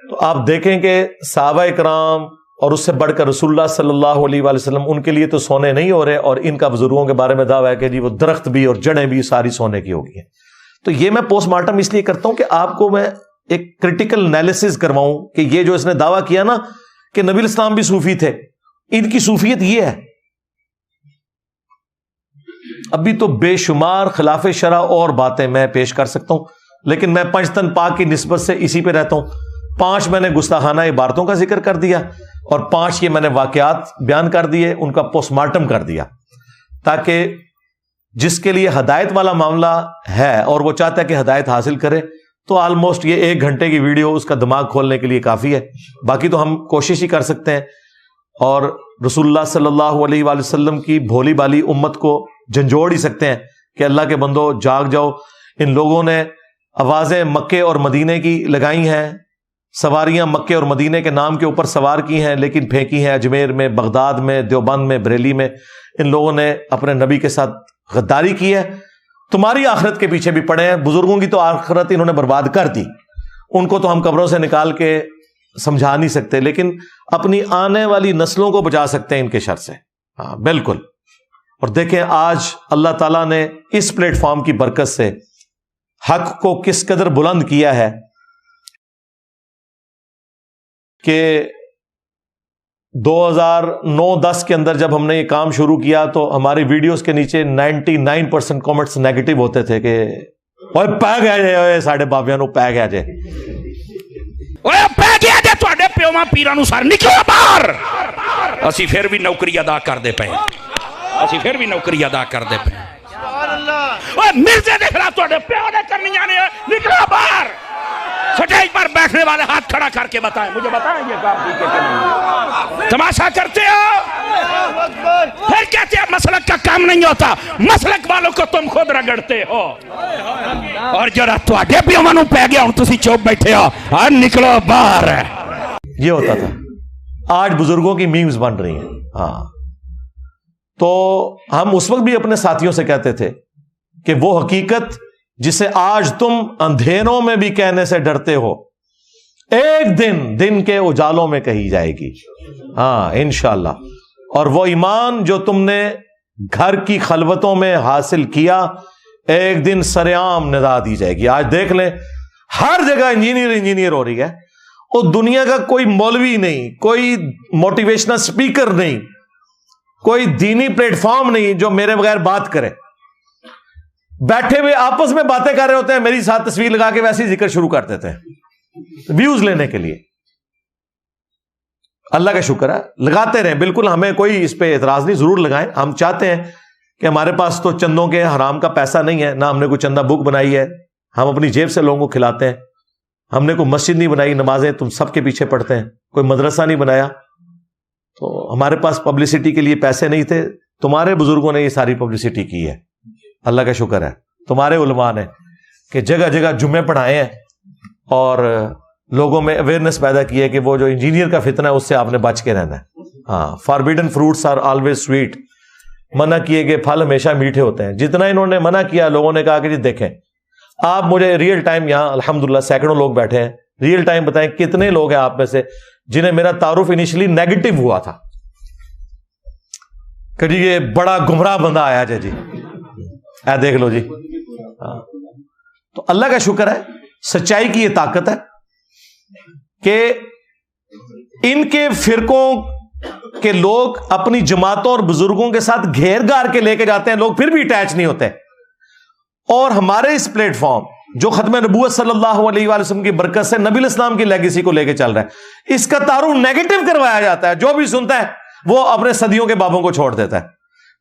تو آپ دیکھیں کہ صحابہ کرام اور اس سے بڑھ کر رسول اللہ صلی اللہ علیہ وآلہ وسلم ان کے لیے تو سونے نہیں ہو رہے، اور ان کا بزرگوں کے بارے میں دعویٰ ہے کہ جی وہ درخت بھی اور جڑیں بھی ساری سونے کی ہوگی. تو یہ میں پوسٹ مارٹم اس لیے کرتا ہوں کہ آپ کو میں ایک کریٹیکل انالیسس کرواؤں کہ یہ جو اس نے دعویٰ کیا نا کہ نبی الاسلام بھی صوفی تھے، ان کی صوفیت یہ ہے. ابھی تو بے شمار خلاف شرع اور باتیں میں پیش کر سکتا ہوں، لیکن میں پنجتن پاک کی نسبت سے اسی پہ رہتا ہوں. 5 میں نے گستاخانہ عبارتوں کا ذکر کر دیا اور 5 یہ میں نے واقعات بیان کر دیے، ان کا پوسٹ مارٹم کر دیا، تاکہ جس کے لیے ہدایت والا معاملہ ہے اور وہ چاہتا ہے کہ ہدایت حاصل کرے تو آلموسٹ یہ 1 گھنٹے کی ویڈیو اس کا دماغ کھولنے کے لیے کافی ہے. باقی تو ہم کوشش ہی کر سکتے ہیں اور رسول اللہ صلی اللہ علیہ وآلہ وسلم کی بھولی بالی امت کو جھنجھوڑ ہی سکتے ہیں کہ اللہ کے بندو جاگ جاؤ. ان لوگوں نے آوازیں مکے اور مدینے کی لگائی ہیں، سواریاں مکے اور مدینے کے نام کے اوپر سوار کی ہیں، لیکن پھینکی ہیں اجمیر میں، بغداد میں، دیوبند میں، بریلی میں. ان لوگوں نے اپنے نبی کے ساتھ غداری کی ہے. تمہاری آخرت کے پیچھے بھی پڑے ہیں. بزرگوں کی تو آخرت انہوں نے برباد کر دی، ان کو تو ہم قبروں سے نکال کے سمجھا نہیں سکتے، لیکن اپنی آنے والی نسلوں کو بچا سکتے ہیں ان کے شر سے. ہاں بالکل. اور دیکھیں آج اللہ تعالیٰ نے اس پلیٹ فارم کی برکت سے حق کو کس قدر بلند کیا ہے کہ 2009-10 کے اندر جب ہم نے یہ کام شروع کیا تو ہماری ویڈیوز کے نیچے 99% کامنٹس نیگیٹو ہوتے تھے کہ اوے پہ گیا جے ساڈے بابیاں نو پہ گیا جے، اوے پہ گیا جے تواڈے پیواں پیراں نو سار نکلو باہر. اسی پھر بھی نوکری ادا کردے پئے، اسی پھر بھی نوکری ادا کردے پئے. اوے مرزے دے خلاف تواڈے پیو نے کرنیاں نے، نکلو باہر. سٹیج پر بیٹھنے والے ہاتھ کھڑا کر کے بتائیں، مجھے بتائیں یہ کام ٹھیک ہے کہ نہیں؟ تماشا کرتے ہو، پھر کہتے ہیں مسلک کا کام نہیں ہوتا. مسلک والوں کو تم خود رگڑتے ہو، اور جڑا تواڈے پیواں نوں پے گیا ہن تسی چوپ بیٹھے ہو، نکلو باہر. یہ ہوتا تھا. آج بزرگوں کی میمز بن رہی ہیں. ہاں تو ہم اس وقت بھی اپنے ساتھیوں سے کہتے تھے کہ وہ حقیقت جسے آج تم اندھیروں میں بھی کہنے سے ڈرتے ہو ایک دن کے اجالوں میں کہی جائے گی. ہاں انشاءاللہ. اور وہ ایمان جو تم نے گھر کی خلوتوں میں حاصل کیا ایک دن سرعام ندا دی جائے گی. آج دیکھ لیں ہر جگہ انجینئر ہو رہی ہے. اور دنیا کا کوئی مولوی نہیں, کوئی موٹیویشنل سپیکر نہیں, کوئی دینی پلیٹ فارم نہیں جو میرے بغیر بات کرے. بیٹھے ہوئے آپس میں باتیں کر رہے ہوتے ہیں, میری ساتھ تصویر لگا کے ویسے ہی ذکر شروع کر دیتے ہیں ویوز لینے کے لیے. اللہ کا شکر ہے, لگاتے رہیں, بالکل ہمیں کوئی اس پہ اعتراض نہیں, ضرور لگائیں. ہم چاہتے ہیں کہ ہمارے پاس تو چندوں کے حرام کا پیسہ نہیں ہے, نہ ہم نے کوئی چندہ بک بنائی ہے, ہم اپنی جیب سے لوگوں کو کھلاتے ہیں. ہم نے کوئی مسجد نہیں بنائی, نمازیں تم سب کے پیچھے پڑھتے ہیں, کوئی مدرسہ نہیں بنایا, تو ہمارے پاس پبلسٹی کے لیے پیسے نہیں تھے. تمہارے بزرگوں نے یہ ساری پبلسٹی کی ہے, اللہ کا شکر ہے. تمہارے علماء نے کہ جگہ جگہ جمعے پڑھائے ہیں اور لوگوں میں اویئرنیس پیدا کی ہے کہ وہ جو انجینئر کا فتنہ ہے اس سے آپ نے بچ کے رہنا ہے. ہاں, forbidden fruits are always sweet, منع کیے گئے پھل ہمیشہ میٹھے ہوتے ہیں. جتنا انہوں نے منع کیا, لوگوں نے کہا کہ جی دیکھیں آپ مجھے ریئل ٹائم, یہاں الحمدللہ سینکڑوں لوگ بیٹھے ہیں, ریئل ٹائم بتائیں کتنے لوگ ہیں آپ میں سے جنہیں میرا تعارف انیشلی نیگیٹو ہوا تھا کہ جی یہ بڑا گمراہ بندہ آیا جی, اے دیکھ لو جی. تو اللہ کا شکر ہے, سچائی کی یہ طاقت ہے کہ ان کے فرقوں کے لوگ اپنی جماعتوں اور بزرگوں کے ساتھ گھیر گار کے لے کے جاتے ہیں, لوگ پھر بھی اٹیچ نہیں ہوتے. اور ہمارے اس پلیٹ فارم جو ختم نبوت صلی اللہ علیہ وآلہ وسلم کی برکت سے نبی الاسلام کی لیگیسی کو لے کے چل رہا ہے, اس کا تعارف نیگیٹو کروایا جاتا ہے. جو بھی سنتا ہے وہ اپنے صدیوں کے بابوں کو چھوڑ دیتا ہے.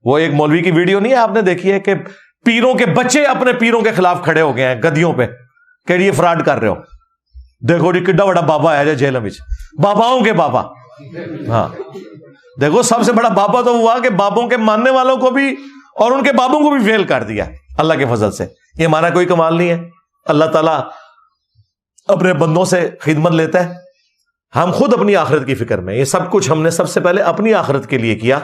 وہ ایک مولوی کی ویڈیو نہیں ہے, آپ نے دیکھی ہے کہ پیروں کے بچے اپنے پیروں کے خلاف کھڑے ہو گئے ہیں گدیوں پہ کہ یہ فراڈ کر رہے ہو, دیکھو جی کڈا بڑا بابا آیا جائے جیل میں, باباؤں کے بابا. ہاں دیکھو سب سے بڑا بابا تو ہوا کہ بابوں کے ماننے والوں کو بھی اور ان کے بابوں کو بھی فیل کر دیا اللہ کے فضل سے. یہ ہمارا کوئی کمال نہیں ہے, اللہ تعالیٰ اپنے بندوں سے خدمت لیتا ہے. ہم خود اپنی آخرت کی فکر میں, یہ سب کچھ ہم نے سب سے پہلے اپنی آخرت کے لیے کیا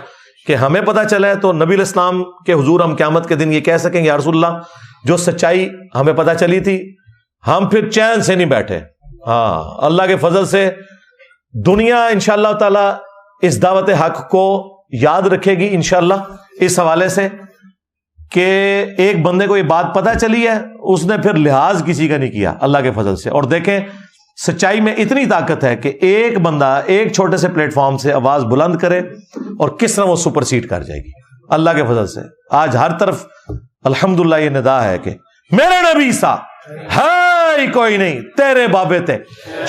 کہ ہمیں پتہ چلا ہے تو نبی الاسلام کے حضور ہم قیامت کے دن یہ کہہ سکیں یا رسول اللہ جو سچائی ہمیں پتہ چلی تھی ہم پھر چین سے نہیں بیٹھے. ہاں اللہ کے فضل سے دنیا انشاءاللہ تعالی اس دعوت حق کو یاد رکھے گی انشاءاللہ, اس حوالے سے کہ ایک بندے کو یہ بات پتہ چلی ہے, اس نے پھر لحاظ کسی کا نہیں کیا اللہ کے فضل سے. اور دیکھیں سچائی میں اتنی طاقت ہے کہ ایک بندہ ایک چھوٹے سے پلیٹ فارم سے آواز بلند کرے اور کس طرح وہ سپر سیڈ کر جائے گی اللہ کے فضل سے. آج ہر طرف الحمدللہ یہ ندا ہے کہ میرے نبی سا ہے ہی کوئی نہیں, تیرے بابے تے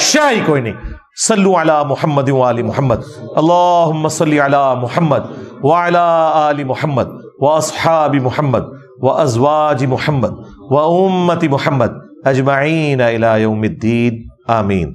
شاہ ہی کوئی نہیں. صلو علی محمد وآل محمد, اللہم صلی علی محمد وعلی آل محمد واصحاب محمد وازواج محمد وامت محمد اجمعین الی یوم الدین, آمین.